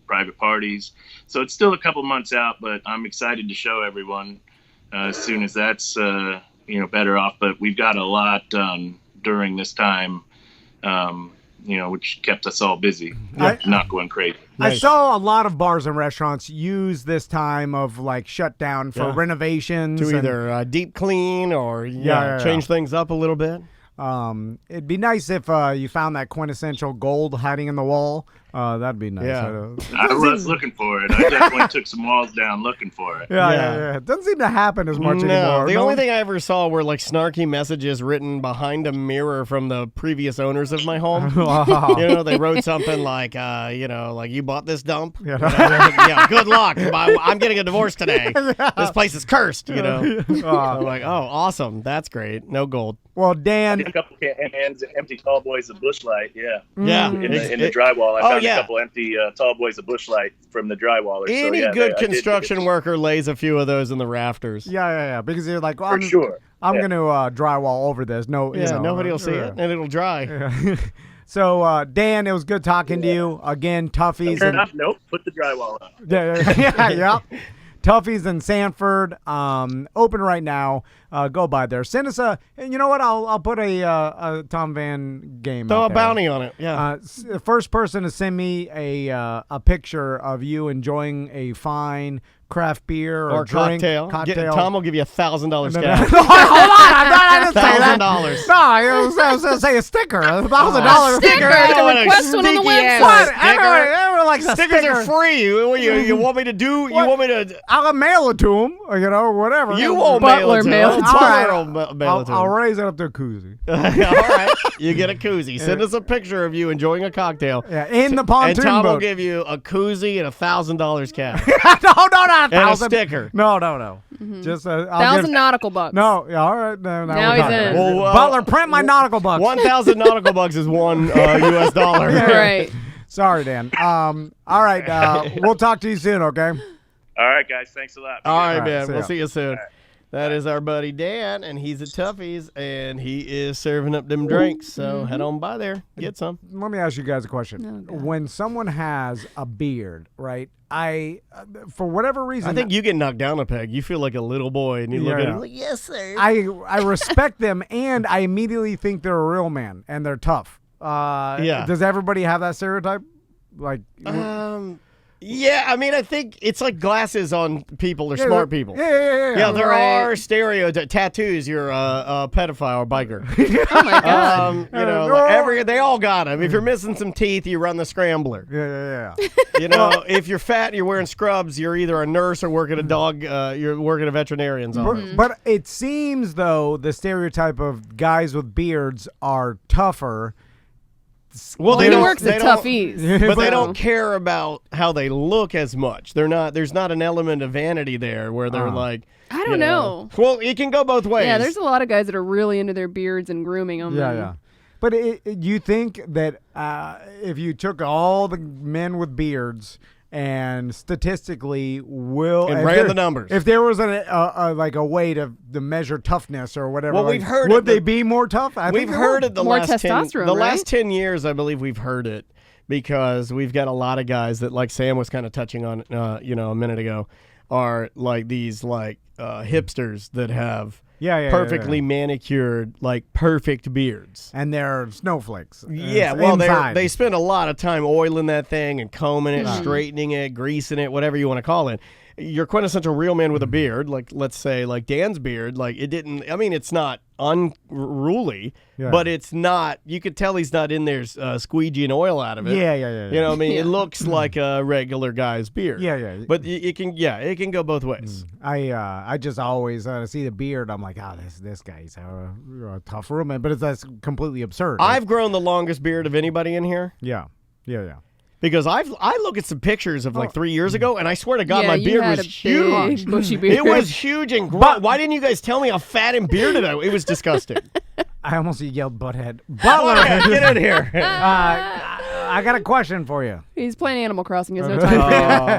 Private parties. So it's still a couple months out, but I'm excited to show everyone as soon as that's better off. But we've got a lot done during this time, which kept us all busy, not going crazy. I saw a lot of bars and restaurants use this time of like shutdown for renovations to either deep clean or change things up a little bit. It'd be nice if you found that quintessential gold hiding in the wall. That'd be nice. Yeah. I was looking for it. I definitely took some walls down looking for it. Yeah. It doesn't seem to happen as much anymore. The only thing I ever saw were like snarky messages written behind a mirror from the previous owners of my home. They wrote something like, like you bought this dump. Yeah, good luck. I'm getting a divorce today. This place is cursed. I'm like, oh, awesome. That's great. No gold. Well, Dan, a couple cans, empty tall boys of Busch Light. Yeah. In the drywall, I found a couple empty tall boys of Busch Light from the drywallers. Any good construction worker lays a few of those in the rafters. Yeah. Because you're like, for sure. I'm going to drywall over this. Nobody will see it, and it'll dry. Yeah. So, Dan, it was good talking to you again. Tuffy's. Nope. Put the drywall up. Yeah. Tuffy's in Sanford. Open right now. Go by there. Send us and you know what? I'll put a Tom Van game. Throw out a there. bounty on it. Yeah. The first person to send me a picture of you enjoying a fine craft beer or drink, cocktail. Tom will give you $1,000 cash. Hold on, I didn't say that. $1,000. No, I was going to say a sticker. $1,000 Sticker. You can request one on the website. What? Everyone likes a Stickers sticker. are free. You want me to do? You want me to? I'll mail it to him, whatever. You won't Butler mail it to him. All right. Butler will mail it to him. I'll raise it up to a koozie. All right, you get a koozie. Send us a picture of you enjoying a cocktail. Yeah, in the pontoon and Tom boat. will give you a koozie and $1,000 cash no, not and a 1,000. sticker. No. Just I'll 1,000 give, nautical bucks. No, yeah, all right. No, Now we're he's talking. in. Well, Butler, print my nautical bucks. 1,000 nautical bucks is $1 US dollar. Right. Sorry, Dan. All right. We'll talk to you soon. Okay. All right, guys. Thanks a lot. All right, All right, man. see We'll ya. see you soon. That is our buddy Dan, and he's at Tuffy's, and he is serving up them drinks. So head on by there, get some. Let me ask you guys a question. When someone has a beard, right? For whatever reason, I think you get knocked down a peg. You feel like a little boy, and you look at him Yeah. like, yes, sir. I respect them, and I immediately think they're a real man and they're tough. Yeah. Does everybody have that stereotype? Like, Yeah, I mean, I think it's like glasses on people or smart people. Yeah. There Right. are tattoos. You're a pedophile or biker. Oh my god. They all got them. If you're missing some teeth, you run the scrambler. Yeah. You know, if you're fat and you're wearing scrubs, you're either a nurse or working a dog. You're working a veterinarian's office. But it seems, though, the stereotype of guys with beards are tougher. Well, He they don't. works They at don't. Tuffy's. But they so- don't care about how they look as much. They're not. There's not an element of vanity there where they're like. I you don't know. Well, it can go both ways. Yeah, there's a lot of guys that are really into their beards and grooming them. Yeah. But you think that if you took all the men with beards and statistically ran the numbers, if there was like a way to measure toughness or whatever, well, we've heard would they be more tough? We've heard it the More last 10, testosterone, the right? last 10 years. I believe we've heard it because we've got a lot of guys that, like Sam was kind of touching on, a minute ago, are like these hipsters that have. Perfectly manicured, like perfect beards. And they're snowflakes. Yeah, well, they spend a lot of time oiling that thing and combing it, straightening it, greasing it, whatever you want to call it. Your quintessential real man with a beard, like let's say like Dan's beard, like it didn't, I mean, it's not unruly, but it's not, you could tell he's not in there squeegeeing oil out of it. Yeah. You know what I mean? It looks like a regular guy's beard. Yeah. But it can go both ways. I just always see the beard. I'm like, this guy's a tough real man, but that's completely absurd. I've grown the longest beard of anybody in here. Yeah. Because I look at some pictures of like 3 years ago, and I swear to God, my you beard had was a huge. big, bushy beard. It was huge and gross. Why didn't you guys tell me how fat and bearded I was? It was disgusting. I almost yelled butthead. Butler, Get in here. I got a question for you. He's playing Animal Crossing. He has no time for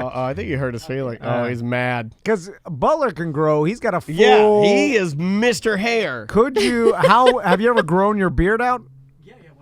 you. I think you hurt his feeling. He's mad. Because Butler can grow. He's got a full... Yeah, he is Mr. Hair. Could you... Have you ever grown your beard out?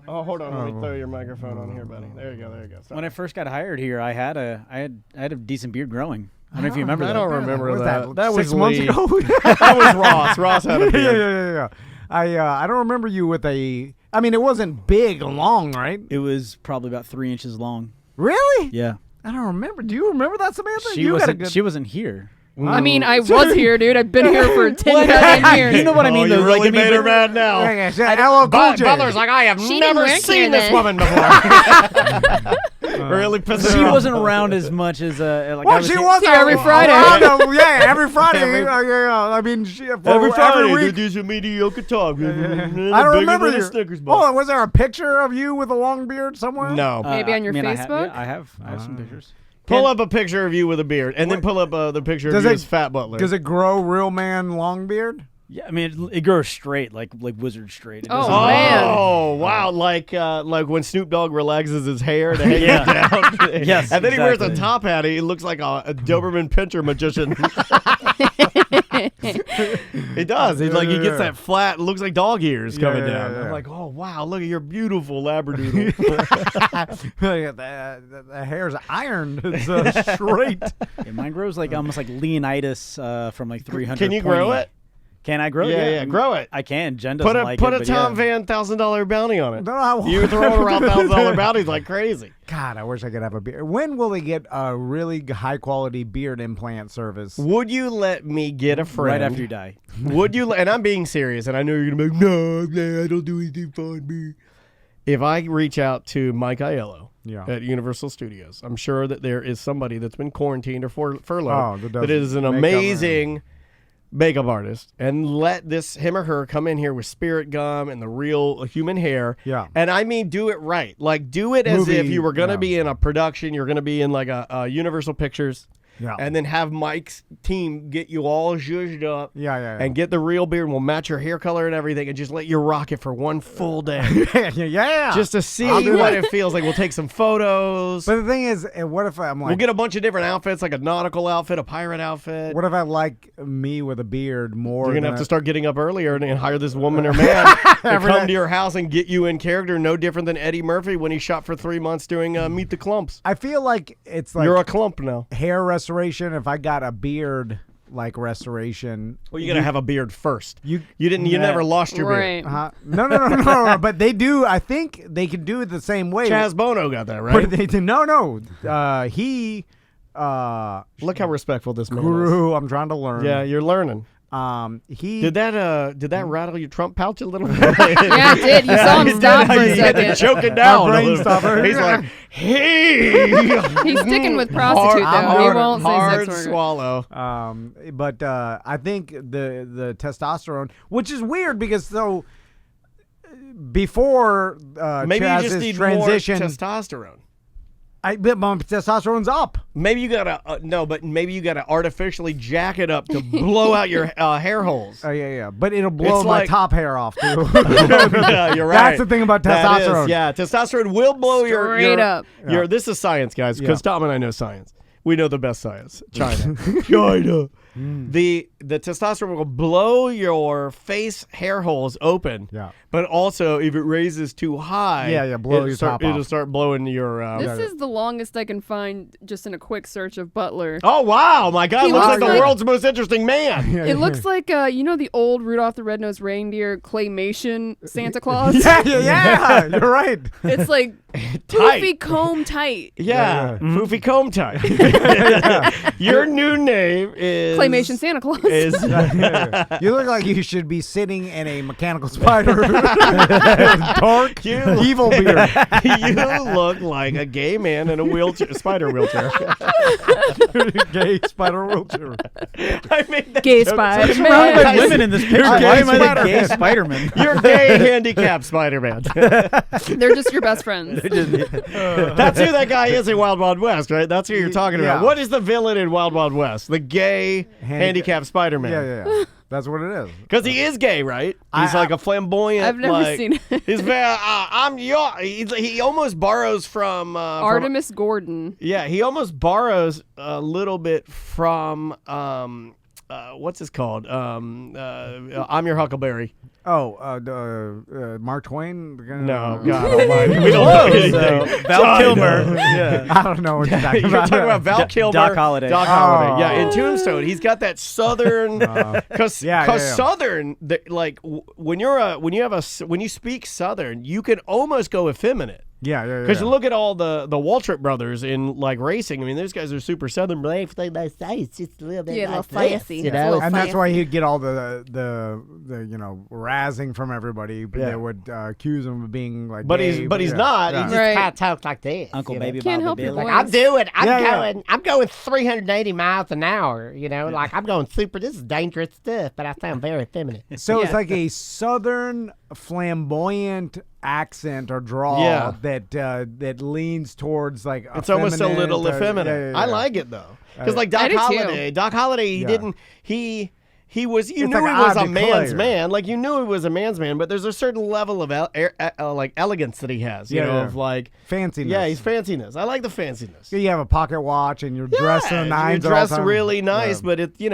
Oh, hold on. Let me throw your microphone on here, buddy. There you go. Sorry. When I first got hired here, I had a decent beard growing. I don't know if you remember that. I don't remember What was that. that was 6 months Lee. ago? That was Ross. Ross had a beard. Yeah. I don't remember you with a... I mean, it wasn't big and long, right? It was probably about 3 inches long. Really? Yeah. I don't remember. Do you remember that, Samantha? She wasn't here. I mean, I was here, dude. I've been here for 10 goddamn years. You know what I mean? You though, really like, made her mad now. Hello, Cool J. Butler's like, I have She never didn't work seen here this then. woman before. Really pissed She her off. wasn't around as much as like Well, I was she here. was here every Friday. Every Friday. I mean, Every Friday, every they week. do some mediocre talk. I don't remember you. Snickers bar. Oh, was there a picture of you with a long beard somewhere? No. Maybe on your Facebook? I have some pictures. Pull up a picture of you with a beard, and then pull up the picture of you as Fat Butler. Does it grow real man long beard? Yeah, I mean it grows straight, like wizard straight. It Oh, doesn't- man. Oh wow! Like when Snoop Dogg relaxes his hair to hang it down. Yes, and then he wears a exactly. top hat. He looks like a Doberman Pinscher magician. It does. It's like he gets that flat, looks like dog ears coming down. yeah. I'm like, oh wow, look at your beautiful labradoodle. the hair's ironed. It's straight. Yeah, mine grows like almost like Leonidas from like 300. Can you grow it? Can I grow it? Yeah, grow it. I can. Jen doesn't like put it. a Tom Van $1,000 bounty on it. No, I won't. You throwing around $1,000 bounties like crazy. God, I wish I could have a beard. When will they get a really high quality beard implant service? Would you let me get a friend Right after you die. Would you? And I'm being serious, and I know you're gonna be like, no, I don't do anything for me. If I reach out to Mike Aiello at Universal Studios, I'm sure that there is somebody that's been quarantined or furloughed that is an amazing makeup artist, and let him or her come in here with spirit gum and the real human hair. Yeah. And I mean, do it right. Like, do it as if you were going to be in a production. You're going to be in like a Universal Pictures. Yeah. And then have Mike's team get you all zhuzhed up. Yeah. And get the real beard. We'll match your hair color and everything, and just let you rock it for one full day. Yeah. Just to see what it feels like. We'll take some photos. But the thing is, what if I'm like... We'll get a bunch of different outfits, like a nautical outfit, a pirate outfit. What if I like me with a beard more? You're going to have to start getting up earlier and hire this woman or man to come to your house and get you in character, no different than Eddie Murphy when he shot for 3 months doing Meet the Clumps. I feel like it's like... You're a clump now. Hair restoration, if I got a beard like restoration. Well, you got to have a beard first. You didn't. You never lost your beard. No. But they do. I think they can do it the same way. Chaz Bono got that right. But he. Look how respectful this man Guru. is. I'm trying to learn. Yeah, you're learning. He did that rattle your Trump pouch a little bit? Yeah, it did. You saw him stop for a second. Choking down. Brain stopper. He's like, hey. He's sticking with prostitute though. He won't say hard sex worker. swallow. But I think the testosterone, which is weird because before maybe you just Chaz's need transition, more testosterone. But my testosterone's up. Maybe you gotta but maybe you gotta artificially jack it up to blow out your hair holes. Oh yeah. But it'll blow It's my like- top hair off too. Yeah, you're right. That's the thing about testosterone. Testosterone will blow Straight up. This is science, guys, because Tom and I know science. We know the best science. China. The testosterone will blow your face hair holes open. Yeah. But also, if it raises too high, blow your top it'll off. start blowing your. This is the longest I can find just in a quick search of Butler. Oh wow! My God, He looks like looks the like- world's most interesting man. It looks like the old Rudolph the Red-Nosed Reindeer claymation Santa Claus. Yeah. You're right. It's like poofy comb tight. Yeah, Foofy comb tight. Your new name is Claymation Santa Claus. You look like you should be sitting in a mechanical spider. Dark, evil beard. You look like a gay man in a wheelchair, spider wheelchair. Gay spider wheelchair. I made that Gay joke. Spider Surrounded by Man. women in this picture. Why am I the gay Spider-Man? You're gay handicapped Spider-Man. They're just your best friends. That's who that guy is in Wild Wild West, right? That's who you're talking about. Yeah. What is the villain in Wild Wild West? The gay handicapped Spider-Man. Yeah. That's what it is. Because he is gay, right? He's like a flamboyant. I've never seen it. He's very. He almost borrows from Artemis Gordon. Yeah, he almost borrows a little bit from what's this called? I'm Your Huckleberry. Mark Twain? No, God almighty. We don't know anything. Val Kilmer. Yeah. I don't know what you're talking You're about. talking about Val Kilmer. Doc Holliday. Doc Holliday. Yeah, in Tombstone, he's got that southern. Because southern, when you speak southern, you can almost go effeminate. Yeah. Because you look at all the Waltrip brothers in like racing. I mean, those guys are super southern, but they play that size just a little bit. Yeah, a like little this, fancy. you know. And that's why he'd get all the razzing from everybody. But they would accuse him of being like. But gay, he's not. Yeah. He just Right. kind of talks like this. Uncle you know? Baby Can't Bobby help your Billy. voice. I'm going 380 miles an hour. You know, like I'm going super. This is dangerous stuff, but I sound very feminine. So it's like a southern flamboyant accent or drawl that leans towards like It's almost a little effeminate. effeminate. Yeah. I like it though, because like I Doc do too. Holliday. Doc Holliday, he he was. You It's knew like he was I a man's declare. man. Like you knew he was a man's man, but there's a certain level of like elegance that he has. You know, of like fanciness. Yeah, he's fanciness. I like the fanciness. You have a pocket watch and you're dressed in the nines. You're all the dressed time. really nice, but if you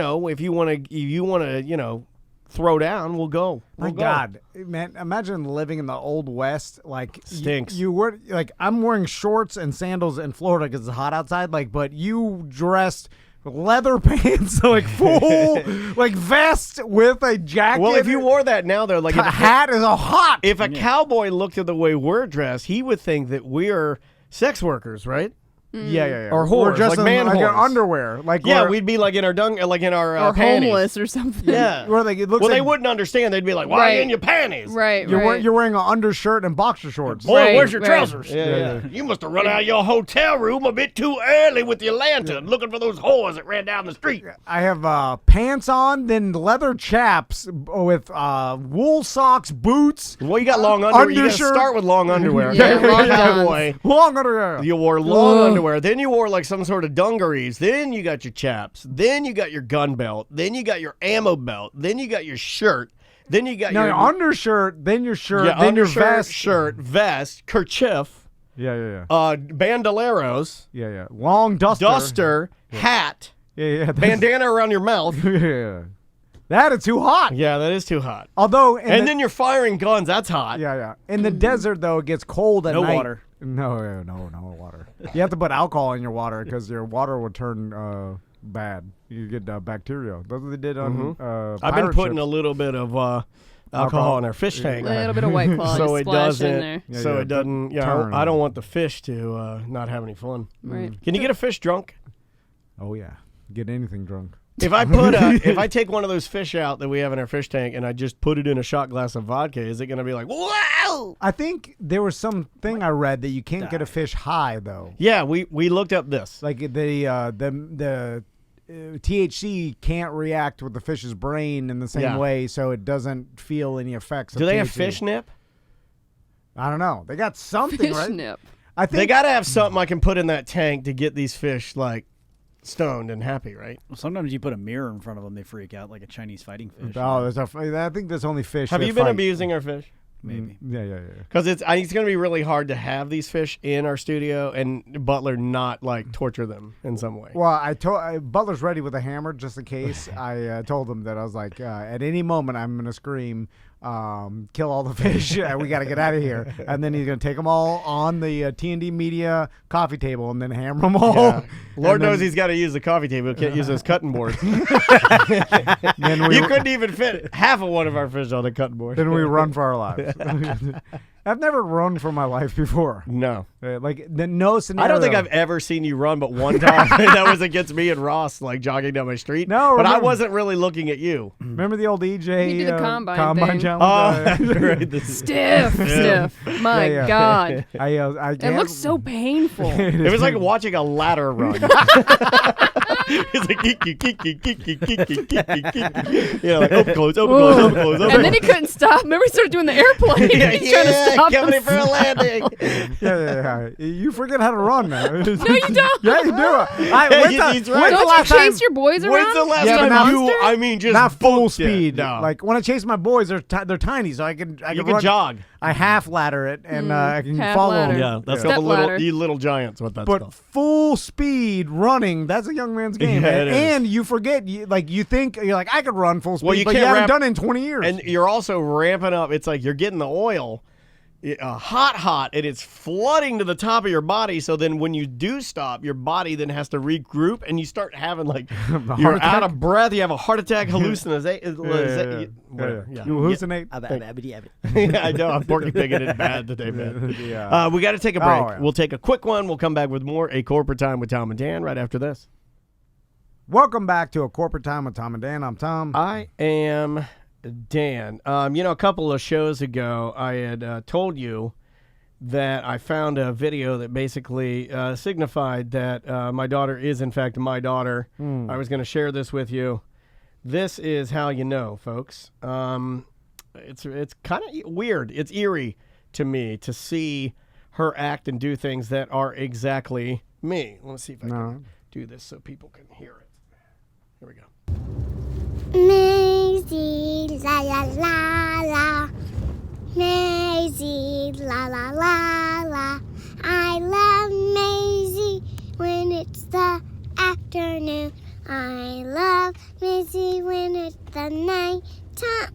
want to, throw down, we'll go. My God, man! Imagine living in the old West. Like Stinks. You were like I'm wearing shorts and sandals in Florida because it's hot outside. Like, but you dressed leather pants, like full, like vest with a jacket. Well, if you wore that now, they're like a hat is a hot. If a cowboy looked at the way we're dressed, he would think that we're sex workers, right? Yeah. Or We're whores, just like man like whores. our underwear. Like we'd be like in our or panties. homeless or something. Yeah. Where like it looks Well, like they wouldn't understand. They'd be like, "Why are you in your panties?" Right. you're wearing an undershirt and boxer shorts. Boy, Right, where's your right. trousers? Yeah. You must have run out of your hotel room a bit too early with your lantern, looking for those whores that ran down the street. I have pants on, then leather chaps with wool socks, boots. Well, you got long underwear. You got to Undershirt. start with long underwear. Yeah, long Cowboy. Long underwear. You wore long underwear. Then you wore like some sort of dungarees. Then you got your chaps. Then you got your gun belt. Then you got your ammo belt. Then you got your shirt. Then you got your undershirt, then your shirt, yeah, then your undershirt, vest. shirt, vest, kerchief, Yeah. bandoleros, Yeah. Long duster, hat, Yeah. bandana around your mouth. Yeah. That is too hot. Yeah, that is too hot. Although, then you're firing guns. That's hot. Yeah. In the desert, though, it gets cold at No night. water. No water. You have to put alcohol in your water because your water will turn bad. You get bacteria. That's what they did on I've been pirate putting ships. a little bit of alcohol in our fish tank. A little bit of White Claw. So just it splash in doesn't. there. So it doesn't. turn. I don't want the fish to not have any fun. Right. Can you get a fish drunk? Oh yeah, get anything drunk. If I take one of those fish out that we have in our fish tank and I just put it in a shot glass of vodka, is it going to be like, wow? I think there was something I read that you can't get a fish high though. Yeah, we looked up this. Like the THC can't react with the fish's brain in the same way, so it doesn't feel any effects. Do they have fish nip? I don't know. They got something, Fish right? nip. I think They got to have something I can put in that tank to get these fish like stoned and happy, right? Well, sometimes you put a mirror in front of them, they freak out like a Chinese fighting fish. Oh, I think there's only fish. Have that you been fight. abusing our fish? Maybe. Yeah. Because it's going to be really hard to have these fish in our studio and Butler not like torture them in some way. Well, I told Butler's ready with a hammer just in case. I told him that I was like, at any moment I'm gonna scream, kill all the fish. We got to get out of here. And then he's gonna take them all on the T&D Media coffee table and then hammer them all. Yeah. Lord knows he's got to use the coffee table. He can't use those cutting boards. You couldn't even fit half of one of our fish on a cutting board. Then we run for our lives. I've never run for my life before. No. No scenario. I don't think I've ever seen you run but one time. That was against me and Ross, like jogging down my street. No, but I remember- wasn't really looking at you. Remember the old EJ? He did the combine thing. challenge? Oh, right. Stiff. My Yeah. God. I It looks so painful. It was like watching a ladder run. It's like yeah, like open close. And then he couldn't stop. Remember he started doing the airplane. He's trying to stop coming in him. for a landing. Yeah. You forget how to run, man. No, you don't. Yeah, you do. He's right. Don't you chase your boys around? When's the last Yeah, but time not- I mean, just Not full booked it. speed. No. Like when I chase my boys, they're tiny, so I can you run. can jog. I half ladder it and I can half follow ladder. them. Yeah, that's Step called ladder. you little giants. What that's But called. full speed running, that's a young man's game. Yeah, man. it is. And you forget, you think, you're like, I could run full speed, Well, you but you can't haven't wrap- done it in 20 years. And you're also ramping up. It's like you're getting the oil hot, and it's flooding to the top of your body. So then when you do stop, your body then has to regroup, and you start having like you're attack? out of breath. You have a heart attack, hallucination. Yeah. You hallucinate. Yeah, I know. I'm porky pigging it bad today, man. Yeah. We got to take a break. Oh, yeah. We'll take a quick one. We'll come back with more A Corporate Time with Tom and Dan right after this. Welcome back to A Corporate Time with Tom and Dan. I'm Tom. I am Dan. A couple of shows ago, I had told you that I found a video that basically signified that my daughter is, in fact, my daughter. I was going to share this with you. This is how you know, folks. It's kind of weird. It's eerie to me to see her act and do things that are exactly me. Let's see if I can do this so people can hear it. Here we go. Me. Maisie, la la la la. Maisie, la la la la. I love Maisie when it's the afternoon. I love Maisie when it's the night time.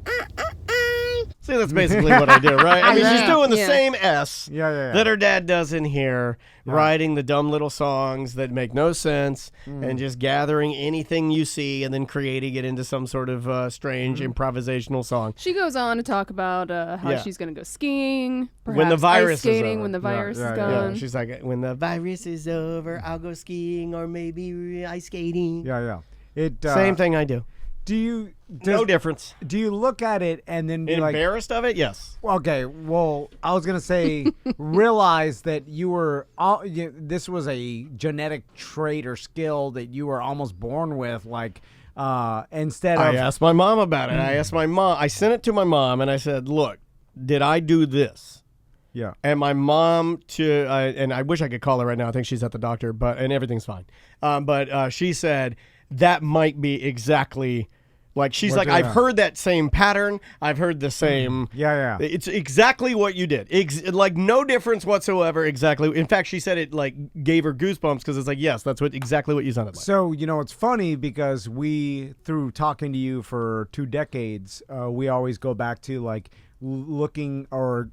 See, that's basically what I do, right? I mean, she's doing the Yeah. same S that her dad does in here, writing the dumb little songs that make no sense and just gathering anything you see and then creating it into some sort of strange improvisational song. She goes on to talk about how she's going to go skiing, perhaps When the virus ice skating is over. when the virus is Yeah, gone. she's like, when the virus is over, I'll go skiing or maybe ice skating. Yeah. Same thing I do. No difference. Do you look at it and then be like embarrassed of it? Yes. Okay. Well, I was gonna say, realize that you were. This was a genetic trait or skill that you were almost born with. Like, instead of. I asked my mom about it. I asked my mom. I sent it to my mom and I said, "Look, did I do this?" Yeah. And my mom and I wish I could call her right now. I think she's at the doctor, and everything's fine. But she said that might be exactly. Like, she's like, I've heard that same pattern. I've heard the same. Yeah. It's exactly what you did. Like, no difference whatsoever. Exactly. In fact, she said it, like, gave her goosebumps because it's like, yes, that's exactly what you sounded like. So, it's funny because through talking to you for 2 decades, we always go back to, like, looking or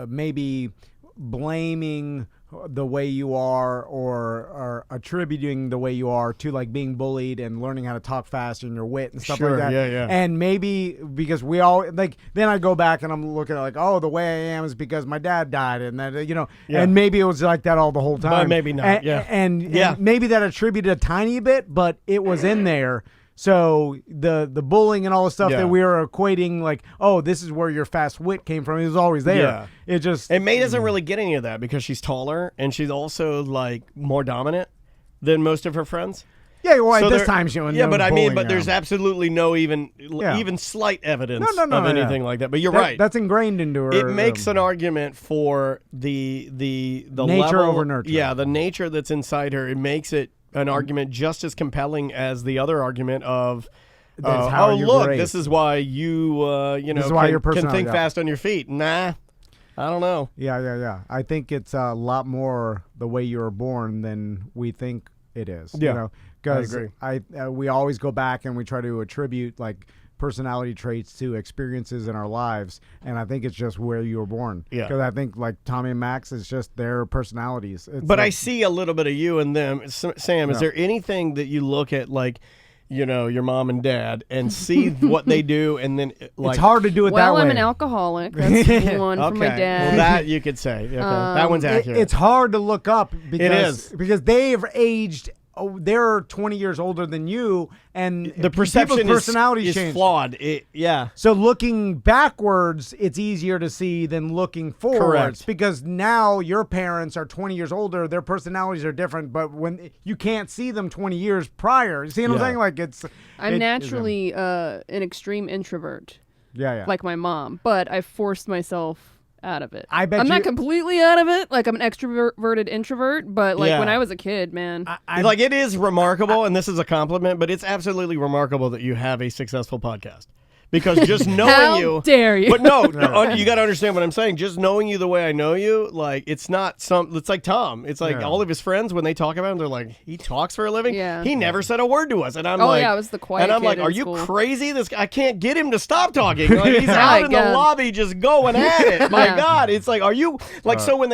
maybe blaming the way you are or attributing the way you are to like being bullied and learning how to talk fast and your wit and stuff like that. Yeah. And maybe because we all like, then I go back and I'm looking at like, oh, the way I am is because my dad died and that, and maybe it was like that all the whole time. But maybe not. And maybe that attributed a tiny bit, but it was in there. So the bullying and all the stuff that we were equating, like, oh, this is where your fast wit came from. It was always there. Yeah. And May doesn't really get any of that because she's taller and she's also like more dominant than most of her friends. Yeah, well, at this time she was. Yeah, but I mean, there's absolutely no even slight evidence of anything like that. But you're right. That's ingrained into her. It makes an argument for the nature level, over nurture. Yeah, the nature that's inside her. It makes it an argument just as compelling as the other argument of, look, raised. this is why you, this is why your can think fast on your feet. Nah, I don't know. Yeah. I think it's a lot more the way you were born than we think it is. Yeah, because I agree. We always go back and we try to attribute like personality traits to experiences in our lives, and I think it's just where you were born. Yeah, because I think like Tommy and Max is just their personalities. But I see a little bit of you in them. Sam, is there anything that you look at like, your mom and dad and see what they do, and then like it's hard to do it that way. Well, I'm an alcoholic. That's one from my dad. Well, that you could say. Okay. That one's accurate. It's hard to look up because it is. Because they've aged. Oh, they're 20 years older than you, and the perception personality is flawed. So looking backwards, it's easier to see than looking forwards. Correct. Because now your parents are 20 years older, their personalities are different, but when you can't see them 20 years prior. You see what I'm saying? Like I'm naturally an extreme introvert. Yeah. Like my mom, but I forced myself out of it. I'm not completely out of it. Like I'm an extroverted introvert, but like when I was a kid, man. Like it is remarkable, and this is a compliment, but it's absolutely remarkable that you have a successful podcast. Because just knowing How dare you? But no, you got to understand what I'm saying. Just knowing you the way I know you, like it's not it's like Tom. It's like all of his friends when they talk about him, they're like, he talks for a living. Yeah. He never said a word to us, and I'm I was the quiet. And I'm kid like, in are you school. crazy? I can't get him to stop talking. Like, he's out in the lobby just going at it. My God, it's like, are you like? So when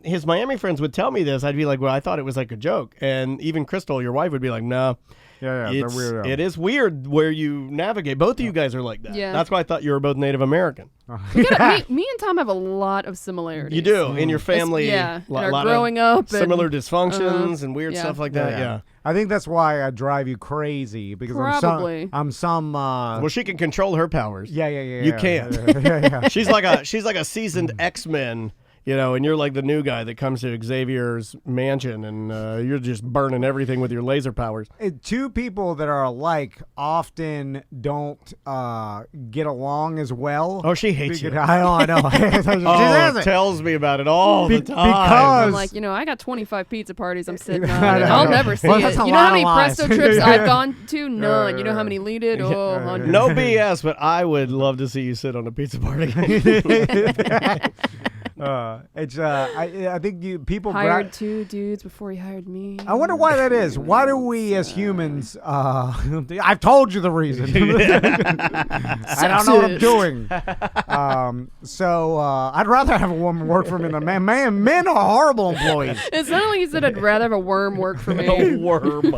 his Miami friends would tell me this, I'd be like, well, I thought it was like a joke, and even Crystal, your wife, would be like, no. Yeah, they're weird. It is weird where you navigate. Both of you guys are like that. Yeah. That's why I thought you were both Native American. Me and Tom have a lot of similarities. You do in your family. Growing up, similar dysfunctions and weird stuff like that. Yeah. I think that's why I drive you crazy because I'm some. Well, she can control her powers. Yeah. You can't. Yeah. She's like a seasoned X-Men. and you're like the new guy that comes to Xavier's mansion, and you're just burning everything with your laser powers. Two people that are alike often don't get along as well. Oh, she hates you. I know. Tells me about it all the time. Because I'm like, I got 25 pizza parties I'm sitting on. And I'll never see it. You know how many Presto trips I've gone to? None. You know how many Lee did? Oh, hundreds. No BS, but I would love to see you sit on a pizza party. I think people hired 2 dudes before he hired me. I wonder why that is. Why do we as humans? I've told you the reason. I don't know what I'm doing. So I'd rather have a woman work for me than a man. Men are horrible employees. It's not like you said I'd rather have a worm work for me. A worm.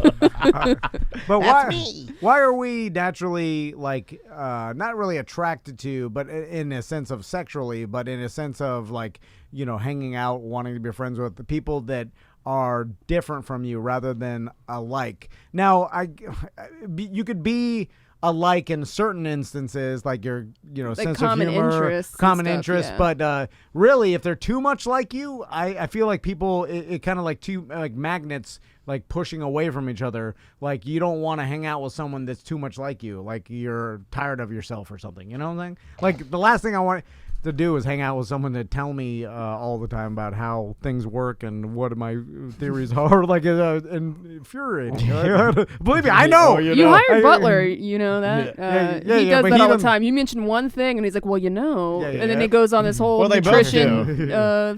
But why are we naturally not really attracted to, but in a sense of sexually, but in a sense of hanging out, wanting to be friends with the people that are different from you rather than alike. Now, you could be alike in certain instances, like your sense of humor, common interests. Yeah. But really, if they're too much like you, I feel like people it kind of like two magnets. Like pushing away from each other, like you don't want to hang out with someone that's too much like you, like you're tired of yourself or something. You know what I'm saying? Like the last thing I want to do is hang out with someone that tell me all the time about how things work and what my theories are. Infuriating. Believe me, I know. Oh, you hired Butler. You know that. He does that all the time. You mention one thing, and he's like, "Well, and then he goes on this whole nutrition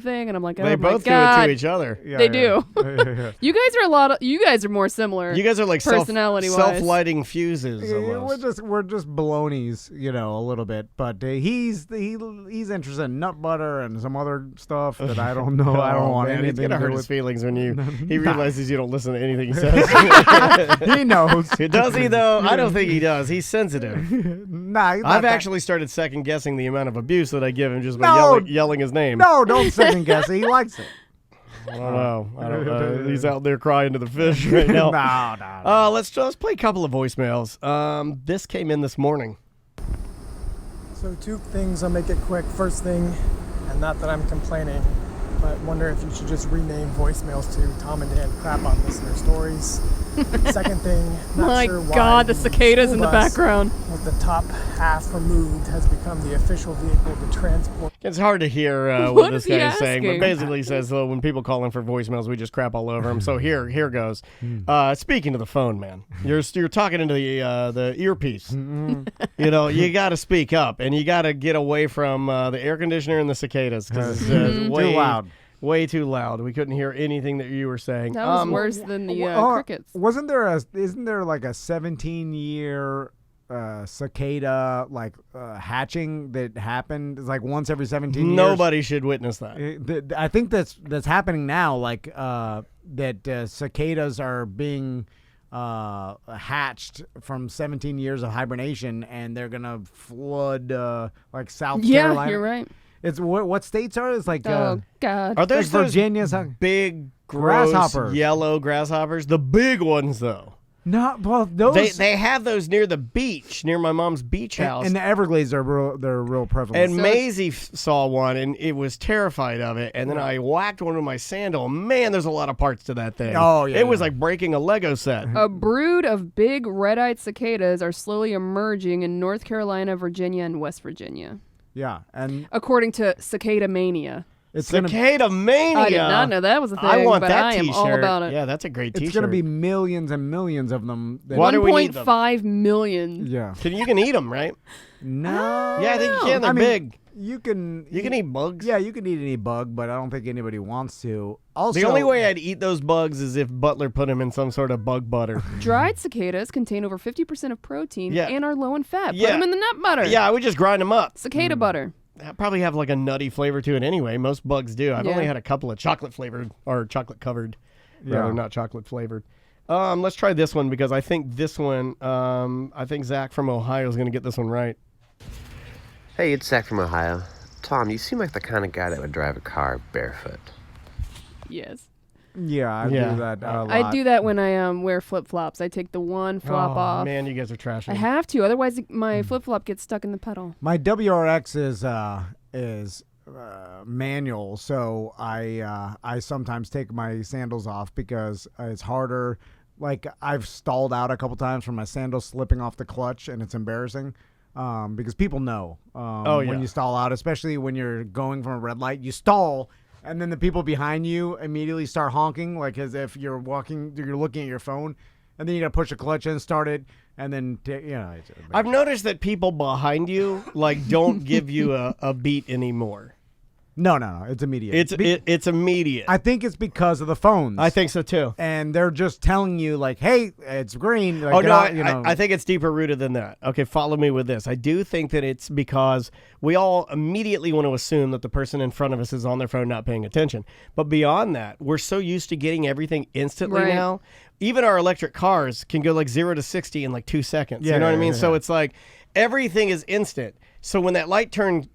thing, and I'm like, "Oh they my both God. do it to each other. They do. You guys are you guys are more similar. You guys are like personality-wise. Self-lighting fuses. We're just balonies, a little bit. But he's interested in nut butter and some other stuff that I don't know. I don't want anything. It's gonna hurt his feelings when he realizes you don't listen to anything he says. He knows. Does he though? I don't think he does. He's sensitive. I've actually started second guessing the amount of abuse that I give him just by yelling his name. No, don't second guess it. He likes it. I don't know. He's out there crying to the fish right now. No. Let's play a couple of voicemails. This came in this morning. So 2 things, I'll make it quick. First thing, and not that I'm complaining, but wonder if you should just rename voicemails to Tom and Dan crap on listener stories. Second thing, not sure why. My God, the cicadas in the background. With the top half removed has become the official vehicle to transport. It's hard to hear what this guy is saying, but basically he says, when people call in for voicemails, we just crap all over them. So here goes. Speaking to the phone, man, you're talking into the earpiece. You got to speak up, and you got to get away from the air conditioner and the cicadas because it's way too loud. Way too loud. We couldn't hear anything that you were saying. That was worse than the crickets. Isn't there like a 17-year cicada hatching that happened? It's like once every 17 years. Nobody should witness that. I think that's happening now. That cicadas are being hatched from 17 years of hibernation, and they're gonna flood South Carolina. Yeah, you're right. It's what states are? It's like God. Are there Virginia's big gross grasshoppers? Yellow grasshoppers, the big ones though. No, well those they have those near the beach, near my mom's beach house. And the Everglades are real prevalent. And Maisie saw one and it was terrified of it. And then I whacked one with my sandal. Man, there's a lot of parts to that thing. Oh yeah, it was like breaking a Lego set. A brood of big red-eyed cicadas are slowly emerging in North Carolina, Virginia, and West Virginia. Yeah, and according to Cicada Mania. Cicada Mania. I did not know that was a thing. I want that I am T-shirt. all about it. Yeah, that's a great T-shirt. It's going to be millions and millions of them. Why do we need them? 1.5 million. Yeah. You can eat them, right? No. Yeah, I think you can. They're big. You can eat bugs. Yeah, you can eat any bug, but I don't think anybody wants to. Also, the only way I'd eat those bugs is if Butler put them in some sort of bug butter. Dried cicadas contain over 50% of protein and are low in fat. Put them in the nut butter. Yeah, I would just grind them up. Cicada butter. That probably have like a nutty flavor to it anyway. Most bugs do. I've only had a couple of chocolate flavored or chocolate covered. Rather not chocolate flavored. Let's try this one because I think this one, I think Zach from Ohio is going to get this one right. Hey, it's Zach from Ohio. Tom, you seem like the kind of guy that would drive a car barefoot. Yes. Yeah, I do that a lot. I do that when I wear flip-flops. I take the one flop off. Man, you guys are trashing. I have to, otherwise my flip-flop gets stuck in the pedal. My WRX is manual, so I sometimes take my sandals off because it's harder. Like I've stalled out a couple times from my sandals slipping off the clutch, and it's embarrassing because people know when you stall out, especially when you're going from a red light, you stall. And then the people behind you immediately start honking, like as if you're looking at your phone, and then you got to push the clutch and start it, and then I've noticed that people behind you don't give you a beat anymore. No, it's immediate. It's immediate. I think it's because of the phones. I think so too. And they're just telling you like, "Hey, it's green." Like, I think it's deeper rooted than that. Okay, follow me with this. I do think that it's because we all immediately want to assume that the person in front of us is on their phone not paying attention. But beyond that, we're so used to getting everything instantly now. Even our electric cars can go 0 to 60 in 2 seconds. You know what I mean? So it's like everything is instant. So when that light turns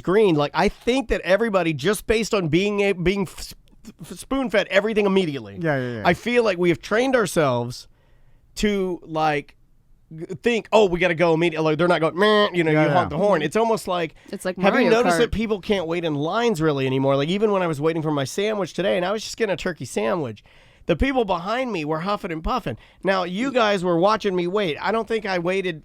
green, I think that everybody, just based on being spoon-fed everything immediately. I feel like we have trained ourselves to think, oh, we got to go immediately. They're not going, meh, you honk the horn. It's almost like, it's like have you Mario noticed Kart. that people can't wait in lines really anymore? Even when I was waiting for my sandwich today, and I was just getting a turkey sandwich, the people behind me were huffing and puffing. Now, you guys were watching me wait. I don't think I waited,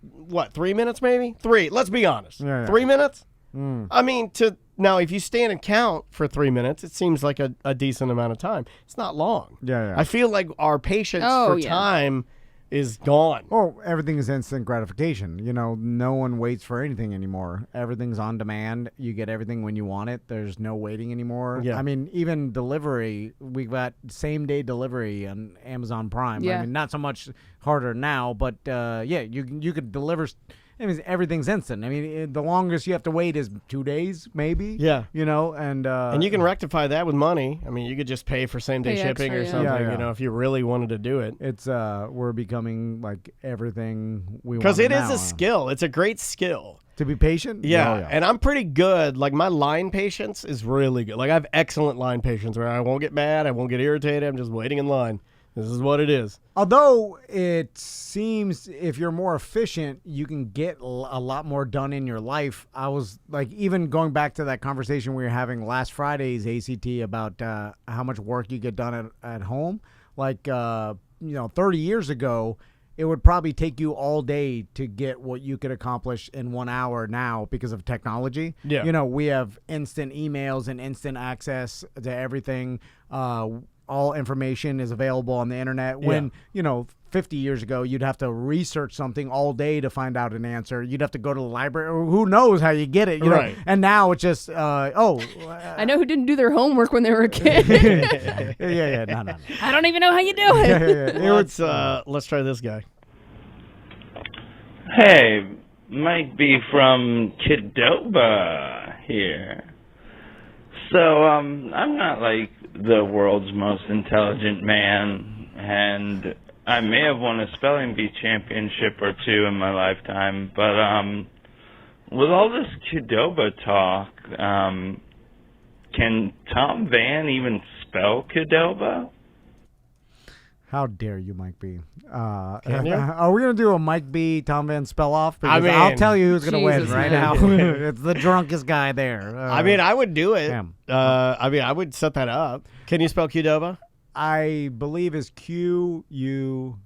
3 minutes maybe? 3. Let's be honest. 3 minutes? I mean, now if you stand and count for 3 minutes, it seems like a decent amount of time. It's not long. I feel like our patience for time is gone. Oh, everything is instant gratification. No one waits for anything anymore. Everything's on demand. You get everything when you want it. There's no waiting anymore. I mean, even delivery, we've got same-day delivery on Amazon Prime. I mean, not so much harder now, but you could deliver. I mean, everything's instant. I mean, the longest you have to wait is 2 days, maybe. And you can rectify that with money. I mean, you could just pay for same-day shipping or something. If you really wanted to do it. It's we're becoming everything we want. Because it is a skill. It's a great skill. To be patient? Yeah. And I'm pretty good. My line patience is really good. I have excellent line patience where I won't get mad, I won't get irritated. I'm just waiting in line. This is what it is. Although it seems if you're more efficient, you can get a lot more done in your life. I was even going back to that conversation we were having last Friday's ACT about how much work you get done at home. 30 years ago, it would probably take you all day to get what you could accomplish in 1 hour now because of technology. We have instant emails and instant access to everything. All information is available on the internet. When, 50 years ago, you'd have to research something all day to find out an answer. You'd have to go to the library. Or who knows how you get it, you know? And now it's just, I know who didn't do their homework when they were a kid. No. I don't even know how you do it. Let's try this guy. Hey, Mike B from Qdoba here. So, I'm not the world's most intelligent man, and I may have won a spelling bee championship or two in my lifetime, but with all this Qdoba talk, can Tom Van even spell Qdoba? How dare you, Mike B? Can you? Are we going to do a Mike B, Tom Van spell off? Because I'll tell you who's going to win right now. It's the drunkest guy there. I would do it. I would set that up. Can you spell Qdoba? I believe it's Quudoba.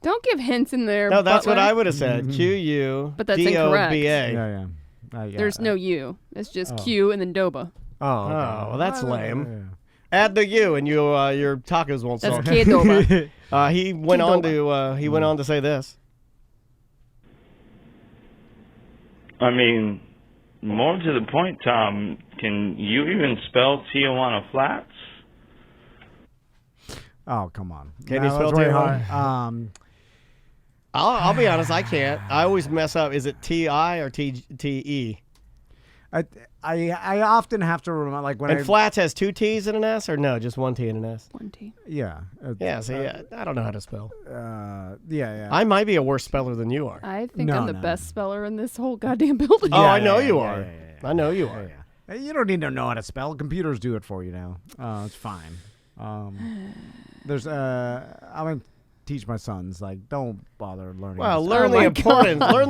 Don't give hints in there. No, that's Butler. what I would have said. Q-U-D-O-B-A. But that's incorrect. Yeah. There's no U. It's just Q and then Doba. Oh, okay. Well, that's lame. Add the U, and your tacos won't That's suck. Qdoba. He went on to say this. I mean, more to the point, Tom, can you even spell Tijuana Flats? Oh, come on. Can you spell Tijuana? I'll be honest, I can't. I always mess up. Is it T-I or T-E? I often have to remember, when Flats has 2 T's and an S, or no, just 1 T and an S? 1 T. Yeah. I don't know how to spell. Yeah. I might be a worse speller than you are. I think I'm the best speller in this whole goddamn building. Oh, I know you are. I know you are. Yeah. You don't need to know how to spell. Computers do it for you now. It's fine. There's teach my sons, like, don't bother learning. Well, learn the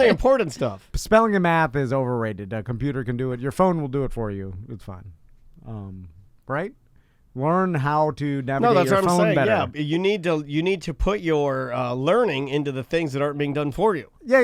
important stuff. Spelling and math is overrated. A computer can do it. Your phone will do it for you. It's fine. Right? Learn how to navigate your phone better. Yeah, you need to put your learning into the things that aren't being done for you. Yeah.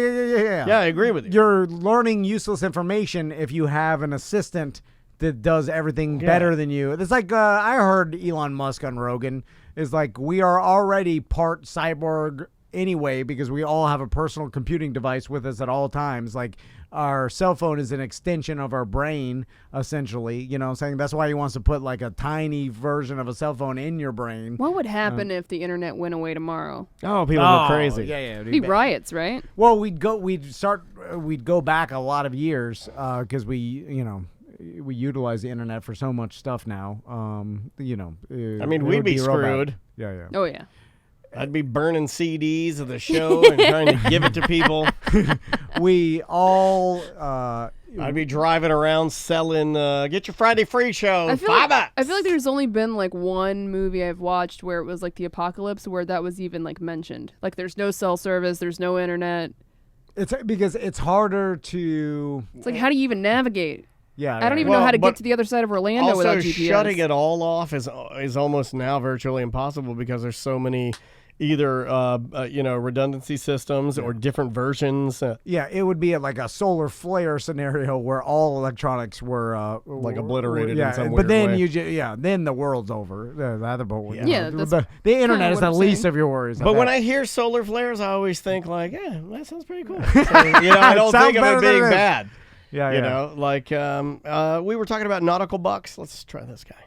Yeah, I agree with you. You're learning useless information if you have an assistant that does everything better than you. It's like I heard Elon Musk on Rogan is like, we are already part cyborg anyway because we all have a personal computing device with us at all times. Like, our cell phone is an extension of our brain, essentially. You know what I'm saying? That's why he wants to put like a tiny version of a cell phone in your brain. What would happen if the internet went away tomorrow? Oh, people go crazy. Yeah. It'd be riots, right? Well, we'd go back a lot of years because we utilize the internet for so much stuff now. I mean, we'd be screwed. Yeah. Oh, yeah. I'd be burning CDs of the show and trying to give it to people. We all... I'd be driving around selling, get your Friday free show, $5. I feel like there's only been like one movie I've watched where it was like the apocalypse where that was even like mentioned. Like, there's no cell service, there's no internet. It's because it's harder to... It's like, how do you even navigate? Yeah, I don't even know how to get to the other side of Orlando without GPS. Also, shutting it all off is almost now virtually impossible because there's so many either redundancy systems or different versions. Yeah, it would be like a solar flare scenario where all electronics were like obliterated in some but weird then way. Then the world's over. The internet is the least of your worries. But when I hear solar flares, I always think like, that sounds pretty cool. So, I don't think of it being bad. Yeah, you know, like we were talking about nautical bucks. Let's try this guy.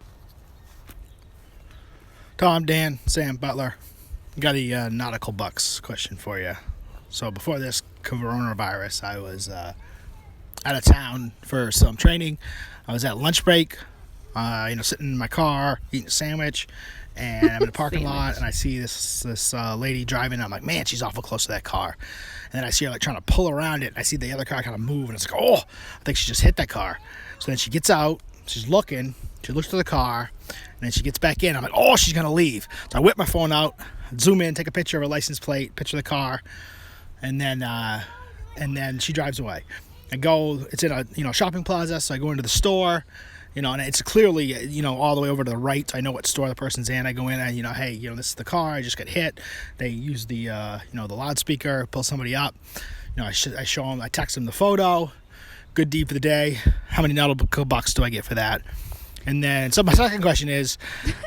Tom, Dan, Sam, Butler. Got a nautical bucks question for you. So before this coronavirus, I was out of town for some training. I was at lunch break, sitting in my car, eating a sandwich, and I'm in the parking lot, and I see this lady driving. And I'm like, man, she's awful close to that car. And then I see her like trying to pull around it. I see the other car kind of move, and it's like, oh, I think she just hit that car. So then she gets out. She's looking. She looks to the car, and then she gets back in. I'm like, oh, she's going to leave. So I whip my phone out, zoom in, take a picture of her license plate, picture of the car, and then she drives away. I go, it's in a shopping plaza, so I go into the store, and it's clearly, all the way over to the right. I know what store the person's in. I go in and, hey, this is the car. I just got hit. They use the, the loudspeaker, pull somebody up. I show them, I text them the photo. Good deed for the day. How many nautical bucks do I get for that? And then, so my second question is,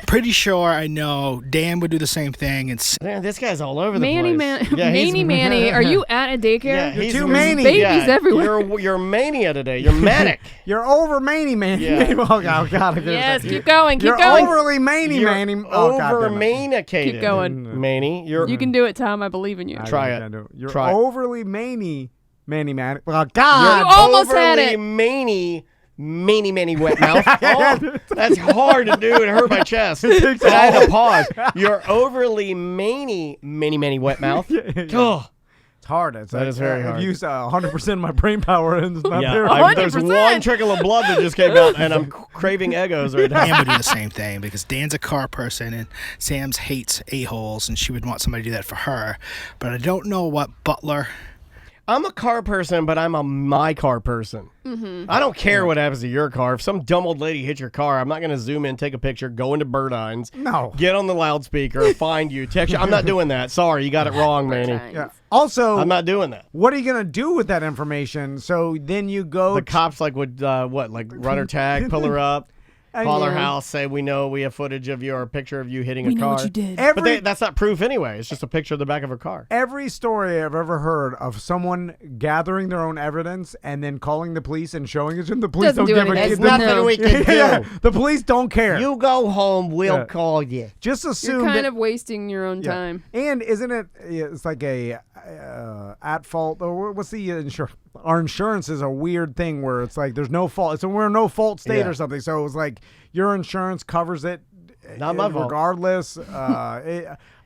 pretty sure I know Dan would do the same thing. And man, this guy's all over the place. Yeah, Manny, are you at a daycare? Yeah, you're too many. Babies everywhere. You're mania today. You're manic. You're over many, man. Yeah. Oh, God. Yes, keep going. You're overly many, Manny. Over manicated. Keep going. Manny. You can do it, Tom. I believe in you. Try it. You're overly Manny. Manny. Oh, God. You almost had it. Many wet mouth. Oh, that's hard to do. It hurt my chest. I had to pause. You're overly many wet mouth. Oh. It's hard. That is very hard. I've used 100% of my brain power and it's not there. There's one trickle of blood that just came out, and I'm craving Eggos right now. Dan would do the same thing because Dan's a car person, and Sam's hates a-holes, and she would want somebody to do that for her. But I don't know what Butler... I'm a car person, but I'm a my car person. Mm-hmm. I don't care what happens to your car. If some dumb old lady hits your car, I'm not going to zoom in, take a picture, go into Birdines, get on the loudspeaker, find you, text you. I'm not doing that. Sorry, you got it wrong, Manny. Yeah. Also, I'm not doing that. What are you going to do with that information? So then you go... The cops would run her tag, pull her up. Call her house, say we have footage of you or a picture of you hitting a car. We know what you did. But that's not proof anyway. It's just a picture of the back of her car. Every story I've ever heard of someone gathering their own evidence and then calling the police and showing it to them, the police don't give a shit. There's nothing we can do. The police don't care. You go home, we'll call you. Just assume you're kind of wasting your own time. And isn't it? It's like a at fault. Or what's the insurance? Our insurance is a weird thing where it's like there's no fault. We're a no fault state or something. So it was like your insurance covers it Not my fault. Regardless,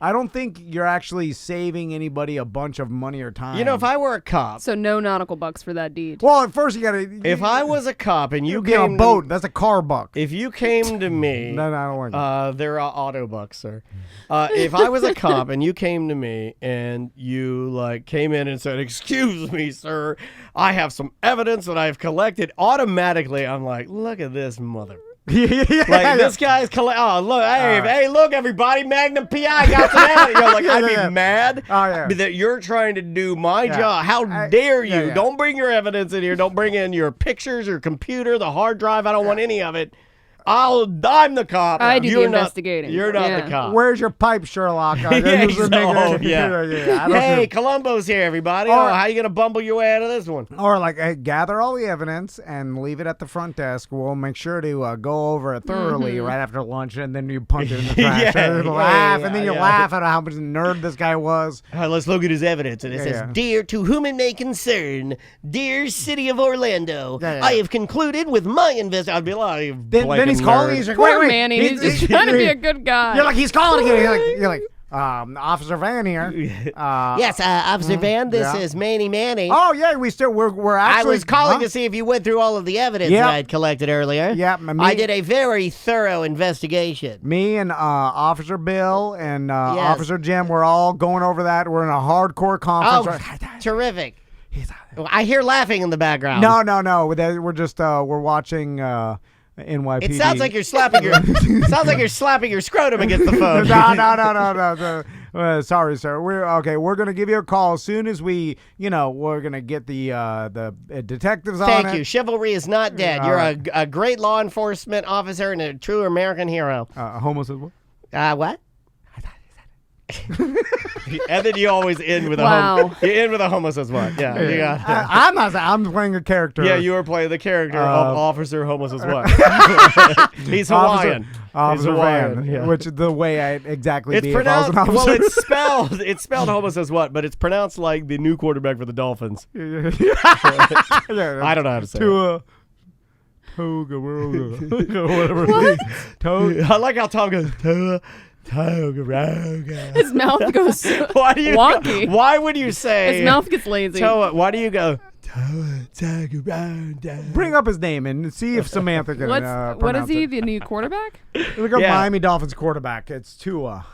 I don't think you're actually saving anybody a bunch of money or time. You know, if I were a cop. So no nautical bucks for that deed. Well, at first you got to. If I was a cop and you get came a boat, that's a car buck. If you came to me. No, I don't want they're auto bucks, sir. If I was a cop and you came to me and you like came in and said, "Excuse me, sir, I have some evidence that I've collected," automatically I'm like, "Look at this mother." This guy's look, hey, look, everybody, Magnum PI got some evidence. Like, I'd be mad that you're trying to do my job. How dare you? Don't bring your evidence in here. Don't bring in your pictures, your computer, the hard drive. I don't want any of it. I'm the cop. I do the investigating. You're not the cop. Where's your pipe, Sherlock? Hey, Columbo's here, everybody. How you going to bumble your way out of this one? Or like, hey, gather all the evidence and leave it at the front desk. We'll make sure to go over it thoroughly right after lunch, and then you punch it in the trash. And then you laugh at how much nerd this guy was. Let's look at his evidence. And it says, "Dear to whom it may concern, dear City of Orlando, I have concluded with my investigation." I'd be like, then he's calling. He's like, poor Manny. He's just trying to be a good guy. You're like, he's calling again. You're like, Officer Van here. Yes, Officer Van. This is Manny. Oh yeah, we're actually. I was calling to see if you went through all of the evidence that I'd collected earlier. Yeah, I did a very thorough investigation. Me and Officer Bill and Officer Jim, we're all going over that. We're in a hardcore conference. Oh, terrific! I hear laughing in the background. No. We're just we're watching. NYPD. It sounds like you're slapping your scrotum against the phone. No. Sorry, sir. We're gonna give you a call as soon as we're gonna get the detectives on it. Thank you. Chivalry is not dead. You're a great law enforcement officer and a true American hero. Homosexual? What? And then you always end with a homo says what? Yeah. I'm not. I'm playing a character. Yeah, you were playing the character of Officer Homo says what? He's Hawaiian. Officer Van, which the way I exactly it's pronounced. Well, it's spelled Homo says what, but it's pronounced like the new quarterback for the Dolphins. I don't know how to say it. Toga, whatever. I like how Tom goes. His mouth goes wonky. Why would you say his mouth gets lazy? Why do you go? Bring up his name and see if Samantha can what is he? The new quarterback? Look up Miami Dolphins quarterback. It's Tua,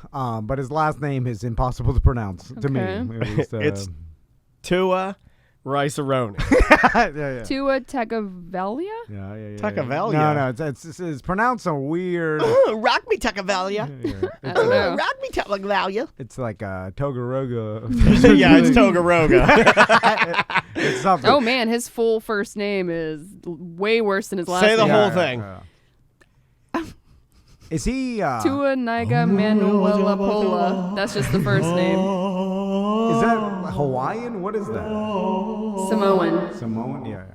but his last name is impossible to pronounce to me. It's Tua Rice-A-Roni. Tua Tagovailoa? Yeah. Tagovailoa? No, it's pronounced so weird. Rock me Tagovailoa. I don't know. Rock me Tagovailoa. It's like Togaroga. Yeah, it's Togaroga. It's something. Oh, man, his full first name is way worse than his last name. Say the whole thing. Is he Tua Naiga Manuelapola? That's just the first name. Is that Hawaiian? What is that? Samoan, yeah.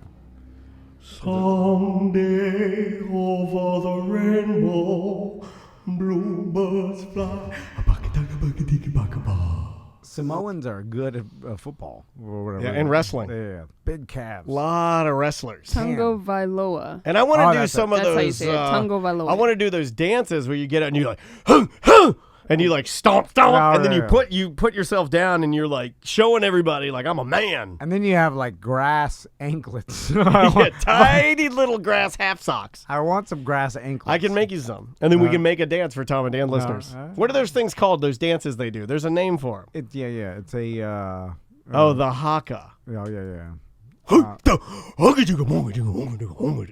Someday over the rainbow, bluebirds fly. Samoans are good at football or whatever. Yeah, and wrestling. Yeah, big calves. A lot of wrestlers. Tagovailoa. And I want to do some of those. That's how you say it. Tagovailoa. I want to do those dances where you get out and you're like, huh, huh, and you like stomp, and then you put yourself down and you're like showing everybody like I'm a man. And then you have like grass anklets. Tiny little grass half socks. I want some grass anklets. I can make you some, and then we can make a dance for Tom and Dan listeners. What are those things called? Those dances they do? There's a name for them. Yeah. It's a. The haka. Yeah.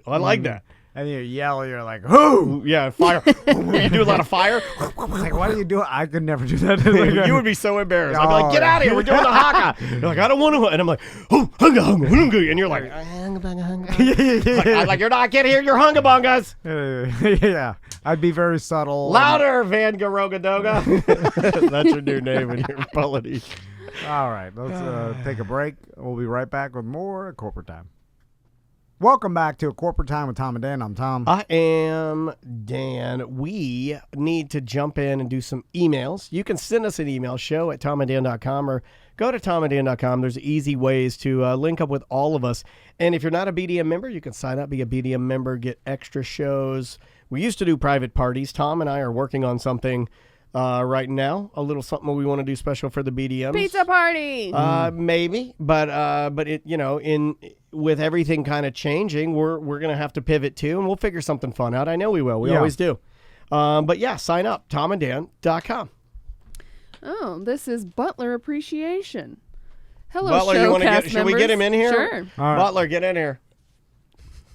I like that. And you yell, you're like, who? Yeah, fire. You do a lot of fire. Like, what do you do? I could never do that. You would be so embarrassed. I'd be like, get out of here. We're doing the haka. You're like, I don't want to. And I'm like, and you're like, like, you're not getting here. You're hunga bungas. Yeah. I'd be very subtle. Louder, Van Garogadoga. That's your new name in your polity. All right. Let's take a break. We'll be right back with more Corporate Time. Welcome back to A Corporate Time with Tom and Dan. I'm Tom. I am Dan. We need to jump in and do some emails. You can send us an email, show@tomanddan.com, or go to tomanddan.com. There's easy ways to link up with all of us. And if you're not a BDM member, you can sign up, be a BDM member, get extra shows, We used to do private parties. Tom and I are working on something right now, a little something we want to do special for the BDMs. Pizza party. Maybe, but it, with everything kind of changing, we're gonna have to pivot too, and we'll figure something fun out. I know we will. We always do. But yeah, sign up, TomandDan.com. Oh, this is Butler Appreciation. Hello, Butler, should we get him in here? Sure. Right. Butler, get in here.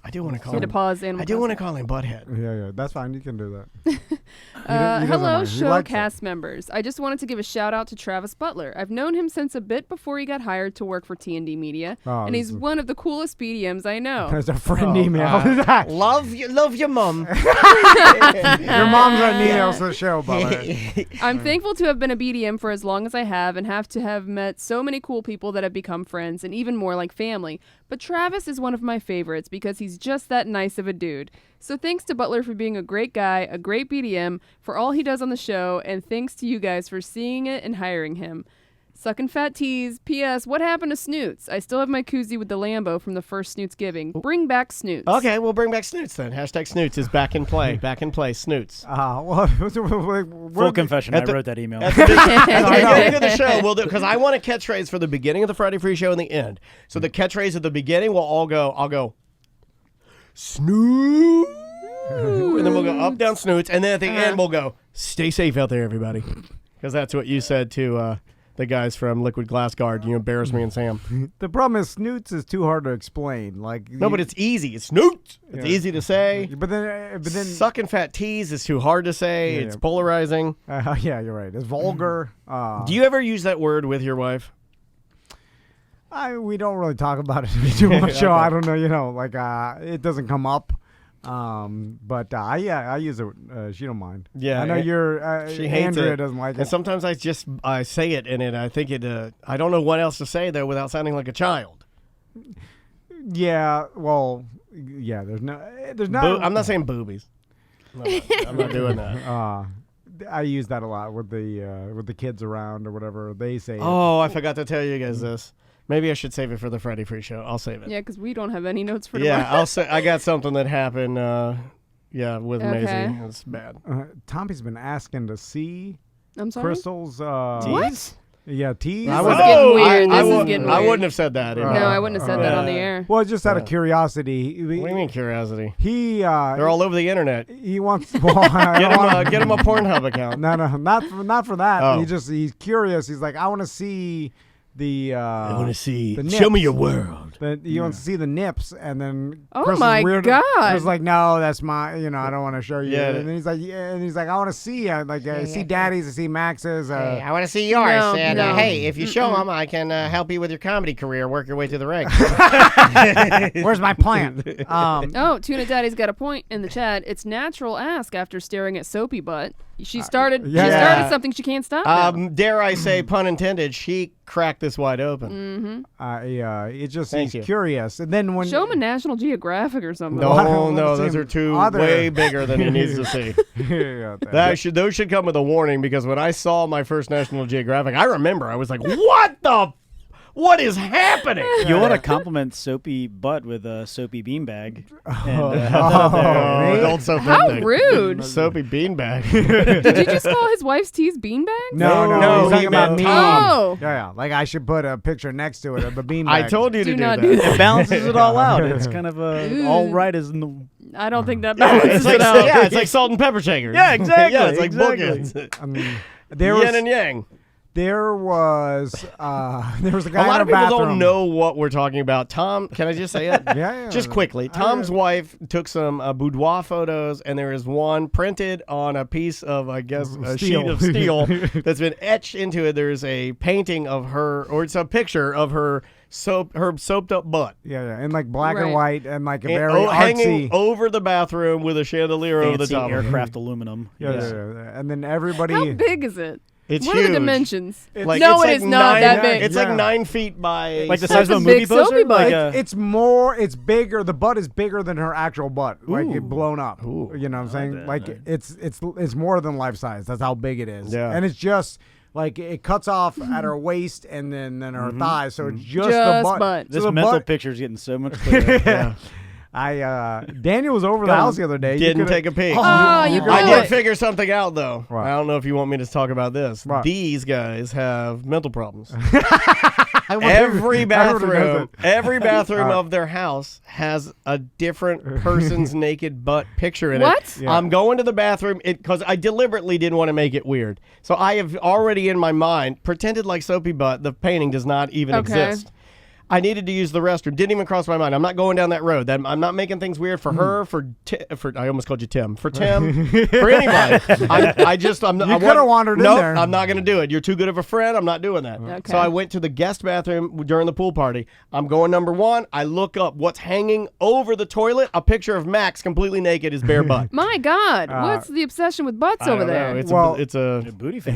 I do want to call him. I do want to call him Butthead. Yeah, that's fine. You can do that. Hello, show cast members. I just wanted to give a shout out to Travis Butler. I've known him since a bit before he got hired to work for T&D Media, and he's one of the coolest BDMs I know. There's a friend email. Love your mom. Your mom's an email to the show, Butler. I'm thankful to have been a BDM for as long as I have, and have to have met so many cool people that have become friends, and even more like family. But Travis is one of my favorites because he's just that nice of a dude. So thanks to Butler for being a great guy, a great BDM, for all he does on the show, and thanks to you guys for seeing it and hiring him. Sucking fat teas. P.S. What happened to Snoots? I still have my koozie with the Lambo from the first Snoots giving. Bring back Snoots. Okay, we'll bring back Snoots then. Hashtag Snoots is back in play. Back in play, Snoots. Full confession, I wrote that email. At the beginning of the show, we'll do, because I want a catchphrase for the beginning of the Friday Free Show and the end. So the catchphrase at the beginning, I'll go, Snoots. And then we'll go up, down, Snoots. And then at the end, we'll go, stay safe out there, everybody. Because that's what you said to the guys from Liquid Glass Guard, Bears, me, and Sam. The problem is Snoots is too hard to explain. No, but it's easy. It's Snoots. It's easy to say. But then sucking fat teas is too hard to say. It's polarizing. Yeah, you're right. It's vulgar. Do you ever use that word with your wife? We don't really talk about it too much. So I don't know. It doesn't come up. But I use it. She don't mind. Yeah, I know she hates Andrea it. doesn't like it. And sometimes I say it, and I think it. I don't know what else to say though without sounding like a child. Yeah. Well. Yeah. There's not. I'm not saying boobies. I'm not doing that. I use that a lot with the kids around or whatever they say. Oh, I forgot to tell you guys this. Maybe I should save it for the Friday Free Show. I'll save it. Yeah, because we don't have any notes for tomorrow. Yeah, I got something that happened. With Maisie. It's bad. Tommy's been asking to see. I'm sorry. Crystal's. What? Yeah, teas. This is getting weird. This is getting weird. I wouldn't have said that. No, I wouldn't have said that on the air. Well, just out of curiosity. What do you mean curiosity? They're all over the internet. He wants. Get him a Pornhub account. No, not for that. Oh. He's curious. He's like, I want to see I want to see. Show me your world. He wants to see the nips, and then Chris my God, he was like, no, that's my. I don't want to show you. Yeah. And he's like, I want to see. I see Daddy's. I see Max's. Hey, I want to see yours. Hey, if you show them, I can help you with your comedy career. Work your way through the ranks. Where's my plan? Tuna Daddy's got a point in the chat. It's natural ask after staring at Soapy Butt. She started something she can't stop now. Dare I say, pun intended, she cracked this wide open. It's just he's curious. And then when show him a National Geographic or something. No, those are two way bigger than he needs to see. Those should come with a warning, because when I saw my first National Geographic, I remember I was like, what is happening? You want to compliment Soapy Butt with a Soapy Beanbag. Don't soap How that thing. rude. Soapy Beanbag. Did you just call his wife's teas beanbags? No, he's talking about me. Oh. Yeah. Like I should put a picture next to it of the beanbag. I told you to do not that. do that. It balances it all out. It's kind of all right as in the. I don't think that balances it's it out. Yeah, it's like salt and pepper shakers. Yeah, exactly. Yeah, it's like bookends. Yin and yang. There was a guy a lot in of the people bathroom. don't know what we're talking about. Tom, can I just say it? Yeah. Just quickly. Tom's wife took some boudoir photos, and there is one printed on a piece of, I guess, a sheet of steel that's been etched into it. There's a painting of her, or it's a picture of her soaped up butt. Yeah, in like black and white and like a And, very artsy. hanging over the bathroom with a chandelier over the Fancy top. aircraft aluminum. Yeah. And then everybody. How big is it? It's what huge. are the dimensions? It's it is not that big. It's like 9 feet by like the size of a movie poster. It's bigger. The butt is bigger than her actual butt, like it blown up. Ooh. You know what I'm saying? Like it's more than life size. That's how big it is. Yeah. And it's just like it cuts off at her waist and then her thighs, so it's just the butt. This So the mental butt, picture is getting so much clearer. Daniel was over the house the other day. Didn't take a peek. I did figure something out, though. Right. I don't know if you want me to talk about this. Right. These guys have mental problems. Every bathroom of their house has a different person's naked butt picture in it. Yeah. I'm going to the bathroom because I deliberately didn't want to make it weird. So I have already in my mind pretended like Soapy Butt. The painting does not even exist. I needed to use the restroom. Didn't even cross my mind. I'm not going down that road. I'm not making things weird for her, for I almost called you Tim. For Tim, for anybody. I'm not. You could have wandered in there. I'm not going to do it. You're too good of a friend. I'm not doing that. Okay. So I went to the guest bathroom during the pool party. I'm going number one. I look up what's hanging over the toilet. A picture of Max completely naked, his bare butt. My God, what's the obsession with butts over there? It's a booty thing.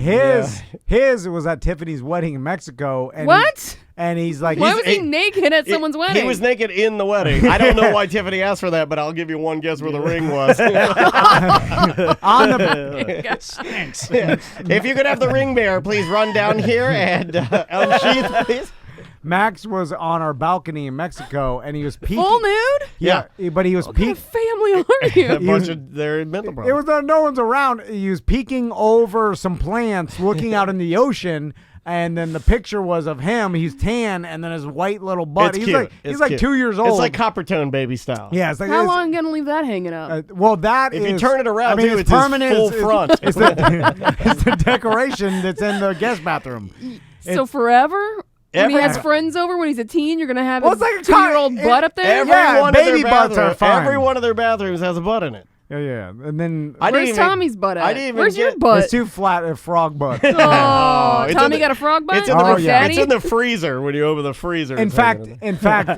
His was at Tiffany's wedding in Mexico. And what? And he's like, why was he naked at someone's wedding? He was naked in the wedding. I don't know why Tiffany asked for that, but I'll give you one guess where the ring was. On the Thanks. If you could have the ring bearer, please run down here and unsheath, please. Max was on our balcony in Mexico, and he was peeking. Full nude? Yeah, but he was peeking. What family are you? A bunch of their mental problems. It was no one's around. He was peeking over some plants, looking out in the ocean. And then the picture was of him. He's tan, and then his white little butt. It's he's cute. He's like 2 years old. It's like Coppertone baby style. Yeah. It's like, how long gonna leave that hanging up? Well, that if you turn it around, it's permanent. His full front. It's the decoration that's in the guest bathroom. So forever. When he has friends over, when he's a teen, you're gonna have his like a 2-year-old butt up there. Baby butts are fine. Every one of their bathrooms has a butt in it. Yeah. And then where's Tommy's butt at? Where's your butt? It's too flat, a frog butt. Oh, Tommy got a frog butt? It's in the freezer when you open the freezer. In fact,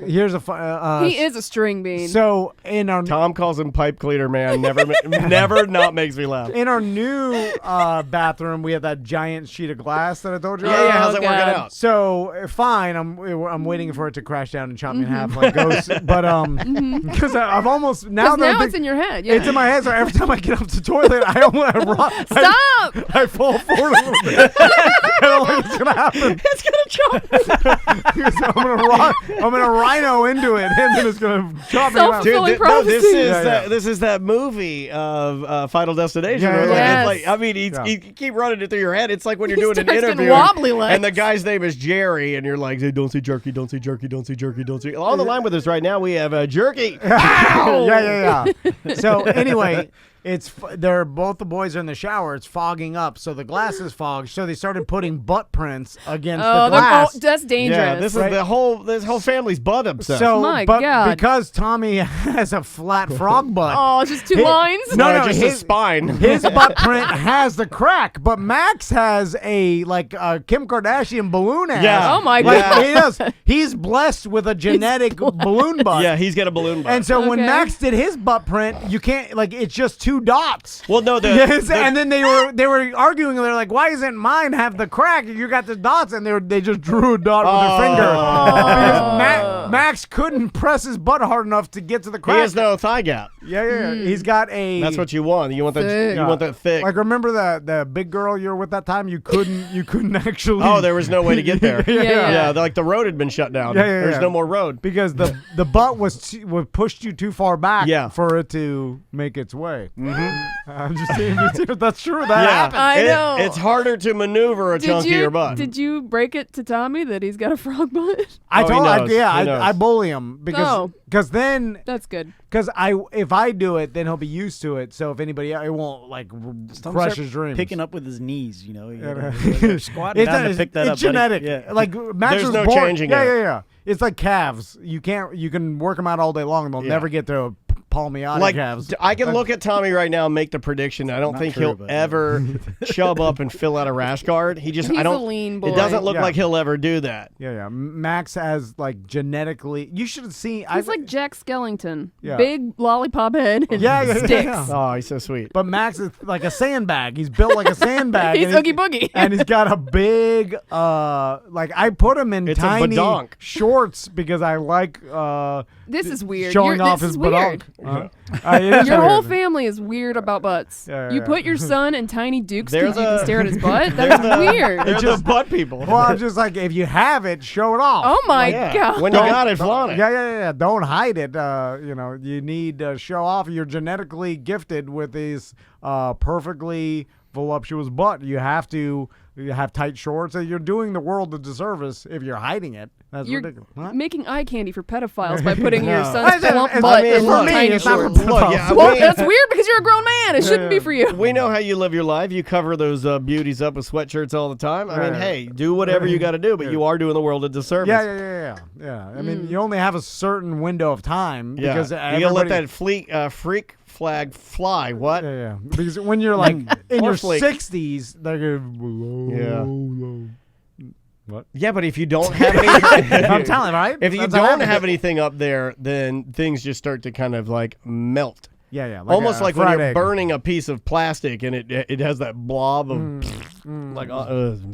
here's a he is a string bean. So in our Tom calls him pipe cleaner man. Never not makes me laugh. In our new bathroom, we have that giant sheet of glass that I told you. Yeah, how's that working out? So fine, I'm waiting for it to crash down and chop me in half like ghosts. But because I've almost now it's in your head. Yeah. It's in my head, so every time I get up to the toilet, Stop! I fall forward a little bit. I don't know what's gonna happen. It's gonna chop. I'm gonna rhino into it, and then it's gonna chop me out. Self-fulfilling prophecy. This is that movie of Final Destination. You keep running it through your head. It's like when you're doing an interview, and the guy's name is Jerry, and you're like, hey, don't say jerky, don't say jerky, don't say jerky, don't say. On the line with us right now, we have Jerky. Yeah. So anyway, they're both the boys are in the shower. It's fogging up, so the glass is fogged. So they started putting butt prints against the glass. That's dangerous. Yeah, this is this whole family's butt obsessed. So, my God, because Tommy has a flat frog butt. Oh, just two lines. No, just his spine. His butt print has the crack, but Max has a Kim Kardashian balloon ass. Yeah. Oh my God. He does. He's blessed with a genetic balloon butt. Yeah, he's got a balloon butt. And so when Max did his butt print, you can't it's just two dots. Well, no, and then they were arguing. They're like, "Why isn't mine have the crack? You got the dots." And they just drew a dot with their finger because Max couldn't press his butt hard enough to get to the crack. He has no thigh gap. Yeah. He's got a. That's what you want. You want that. You want that thick. Like remember the big girl you were with that time? You couldn't actually. Oh, there was no way to get there. Yeah. Like the road had been shut down. Yeah. There's no more road because the butt was pushed you too far back. Yeah. For it to make its way. Mm-hmm. I'm just saying that's true. That happened. I know. It's harder to maneuver a chunkier butt. Did you break it to Tommy that he's got a frog butt? I bully him because then that's good. Because if I do it, then he'll be used to it. So if anybody, it won't crush his dreams. Picking up with his knees, squatting down to pick that up. It's genetic. Yeah. Like Max There's was no born. changing it. Yeah. It's like calves. You can work them out all day long, and they'll never get to palmiati calves. I can look at Tommy right now and make the prediction. I don't think he'll ever chub up and fill out a rash guard. He's a lean boy. It doesn't look like he'll ever do that. Yeah. Max has genetically. You should have seen. He's like Jack Skellington. Yeah. Big lollipop head. And sticks. Yeah. Oh, he's so sweet. But Max is like a sandbag. He's built like a sandbag. He's Oogie Boogie. And he's got a big. I put him in tiny shorts because I like. This is weird. Showing off his badonk. Your whole family is weird about butts. You put your son in tiny dukes so you can stare at his butt? That's weird. They're just butt people. Well, I'm just like, if you have it, show it off. Oh, my God. When you got it, flaunt it. Yeah. Don't hide it. You need to show off. You're genetically gifted with these perfectly voluptuous butt. You have to have tight shorts. You're doing the world a disservice if you're hiding it. That's ridiculous. What? Making eye candy for pedophiles by putting your son's plump butt in for me, tiny it's not shorts. for pedophiles. Well, that's weird because you're a grown man. It shouldn't be for you. We know how you live your life. You cover those beauties up with sweatshirts all the time. I mean, hey, do whatever you got to do, but you are doing the world a disservice. Yeah. I mean, you only have a certain window of time because you gotta let that freak flag fly. What? Yeah. Because when you're like in your 60s, they're going, What? Yeah, but if you don't have anything, I'm telling you, right? If you don't have anything up there, then things just start to kind of like melt. Yeah. Almost like when you're burning a piece of plastic and it has that blob of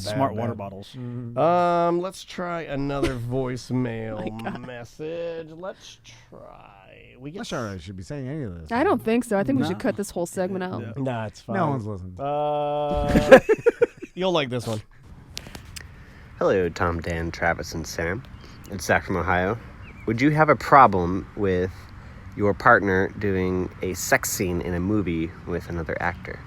smart water bottles. Let's try another voicemail message. Let's try. I'm not sure I should be saying any of this. I don't think so. I think we should cut this whole segment out. Nah, it's fine. No one's listening. You'll like this one. Hello, Tom, Dan, Travis, and Sam. It's Zach from Ohio. Would you have a problem with your partner doing a sex scene in a movie with another actor?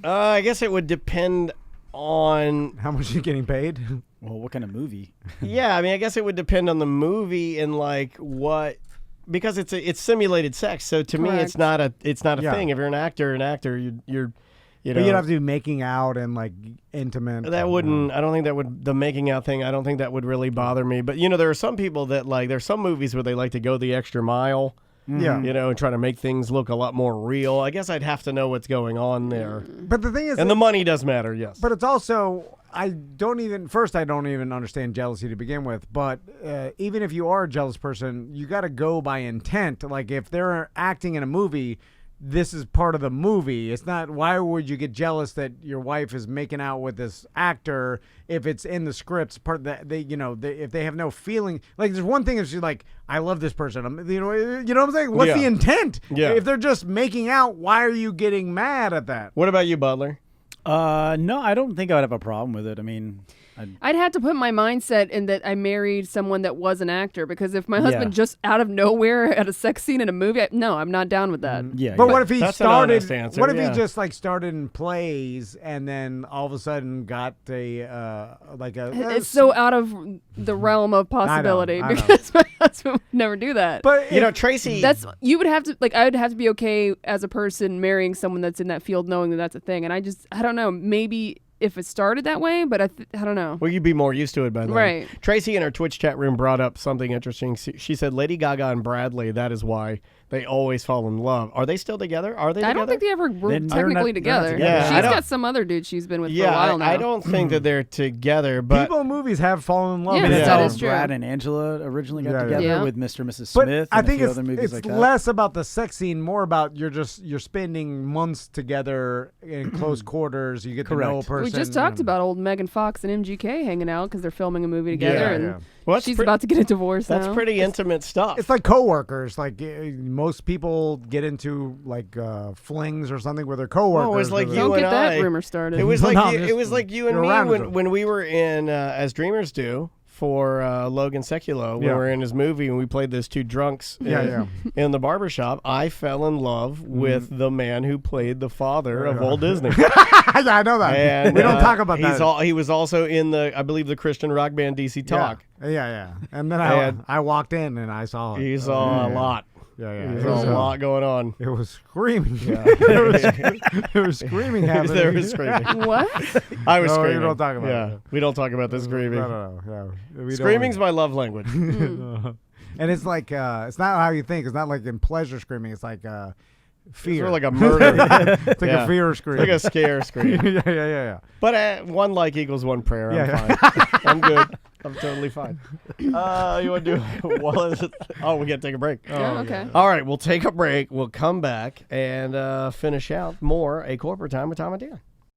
I guess it would depend on how much you're getting paid. Well, what kind of movie? Yeah, I mean, I guess it would depend on the movie and like what, because it's simulated sex. So to me, it's not a thing. If you're an actor, you're but you'd have to be making out and like intimate. That wouldn't. I don't think that would. The making out thing. I don't think that would really bother me. But there are some people that like. There's some movies where they like to go the extra mile. Yeah. And try to make things look a lot more real. I guess I'd have to know what's going on there. But the thing is, and the money does matter. Yes. But it's also I don't even understand jealousy to begin with. But even if you are a jealous person, you got to go by intent. Like if they're acting in a movie, this is part of the movie. It's not, why would you get jealous that your wife is making out with this actor if it's in the scripts? Part that if they have no feeling, like there's one thing if she's like, I love this person. You know what I'm saying? What's the intent? Yeah. If they're just making out, why are you getting mad at that? What about you, Butler? No, I don't think I would have a problem with it. I mean, I'd have to put my mindset in that I married someone that was an actor, because if my husband just out of nowhere had a sex scene in a movie, I'm not down with that. Yeah, but what if he started? Answer, what if he just like started in plays and then all of a sudden got It's so out of the realm of possibility I know. because my husband would never do that. But Tracy, you would have to I would have to be okay as a person marrying someone that's in that field, knowing that that's a thing. And I don't know, maybe if it started that way, but I don't know. Well, you'd be more used to it by then. Right. Tracy in our Twitch chat room brought up something interesting. She said Lady Gaga and Bradley, that is why they always fall in love. Are they still together? Are they together? I don't think they ever were technically together. Yeah, she's got some other dude she's been with for a while now. I don't think that they're together, but people in movies have fallen in love. Yeah, that is true. Brad and Angela originally got together with Mr. and Mrs. Smith. But I and think a few other movies like that. less about the sex scene, more about you're spending months together in close quarters. You get to know a person. We just talked about old Megan Fox and MGK hanging out because they're filming a movie together, and Well, she's about to get a divorce. That's now. pretty intimate stuff. It's like coworkers. Like most people get into like flings or something with their coworkers. Well, it was like you Don't and get that I. rumor started. It was like No, it was like you and me when we were in As Dreamers Do for Logan Sekulow. We were in his movie and we played those two drunks in the barbershop. I fell in love with the man who played the father of Walt Disney. Yeah, I know that. And, we don't talk about that. He was also in I believe the Christian rock band DC Talk. Yeah. And then I walked in and I saw it. You saw a lot. Yeah. There was a lot going on. It was screaming. There was screaming happening. There was screaming. What? I was screaming. We don't talk about it. We don't talk about the screaming. No. Screaming's my love language. And it's like, it's not how you think. It's not like in pleasure screaming. It's like fear. It's like a murder. It's like a fear scream. It's like a scare scream. Yeah. But one like equals one prayer. I'm fine. I'm good. I'm totally fine. You want to do? We got to take a break. Okay. All right, we'll take a break. We'll come back and finish out more A Corporate Time with Tom and Dan.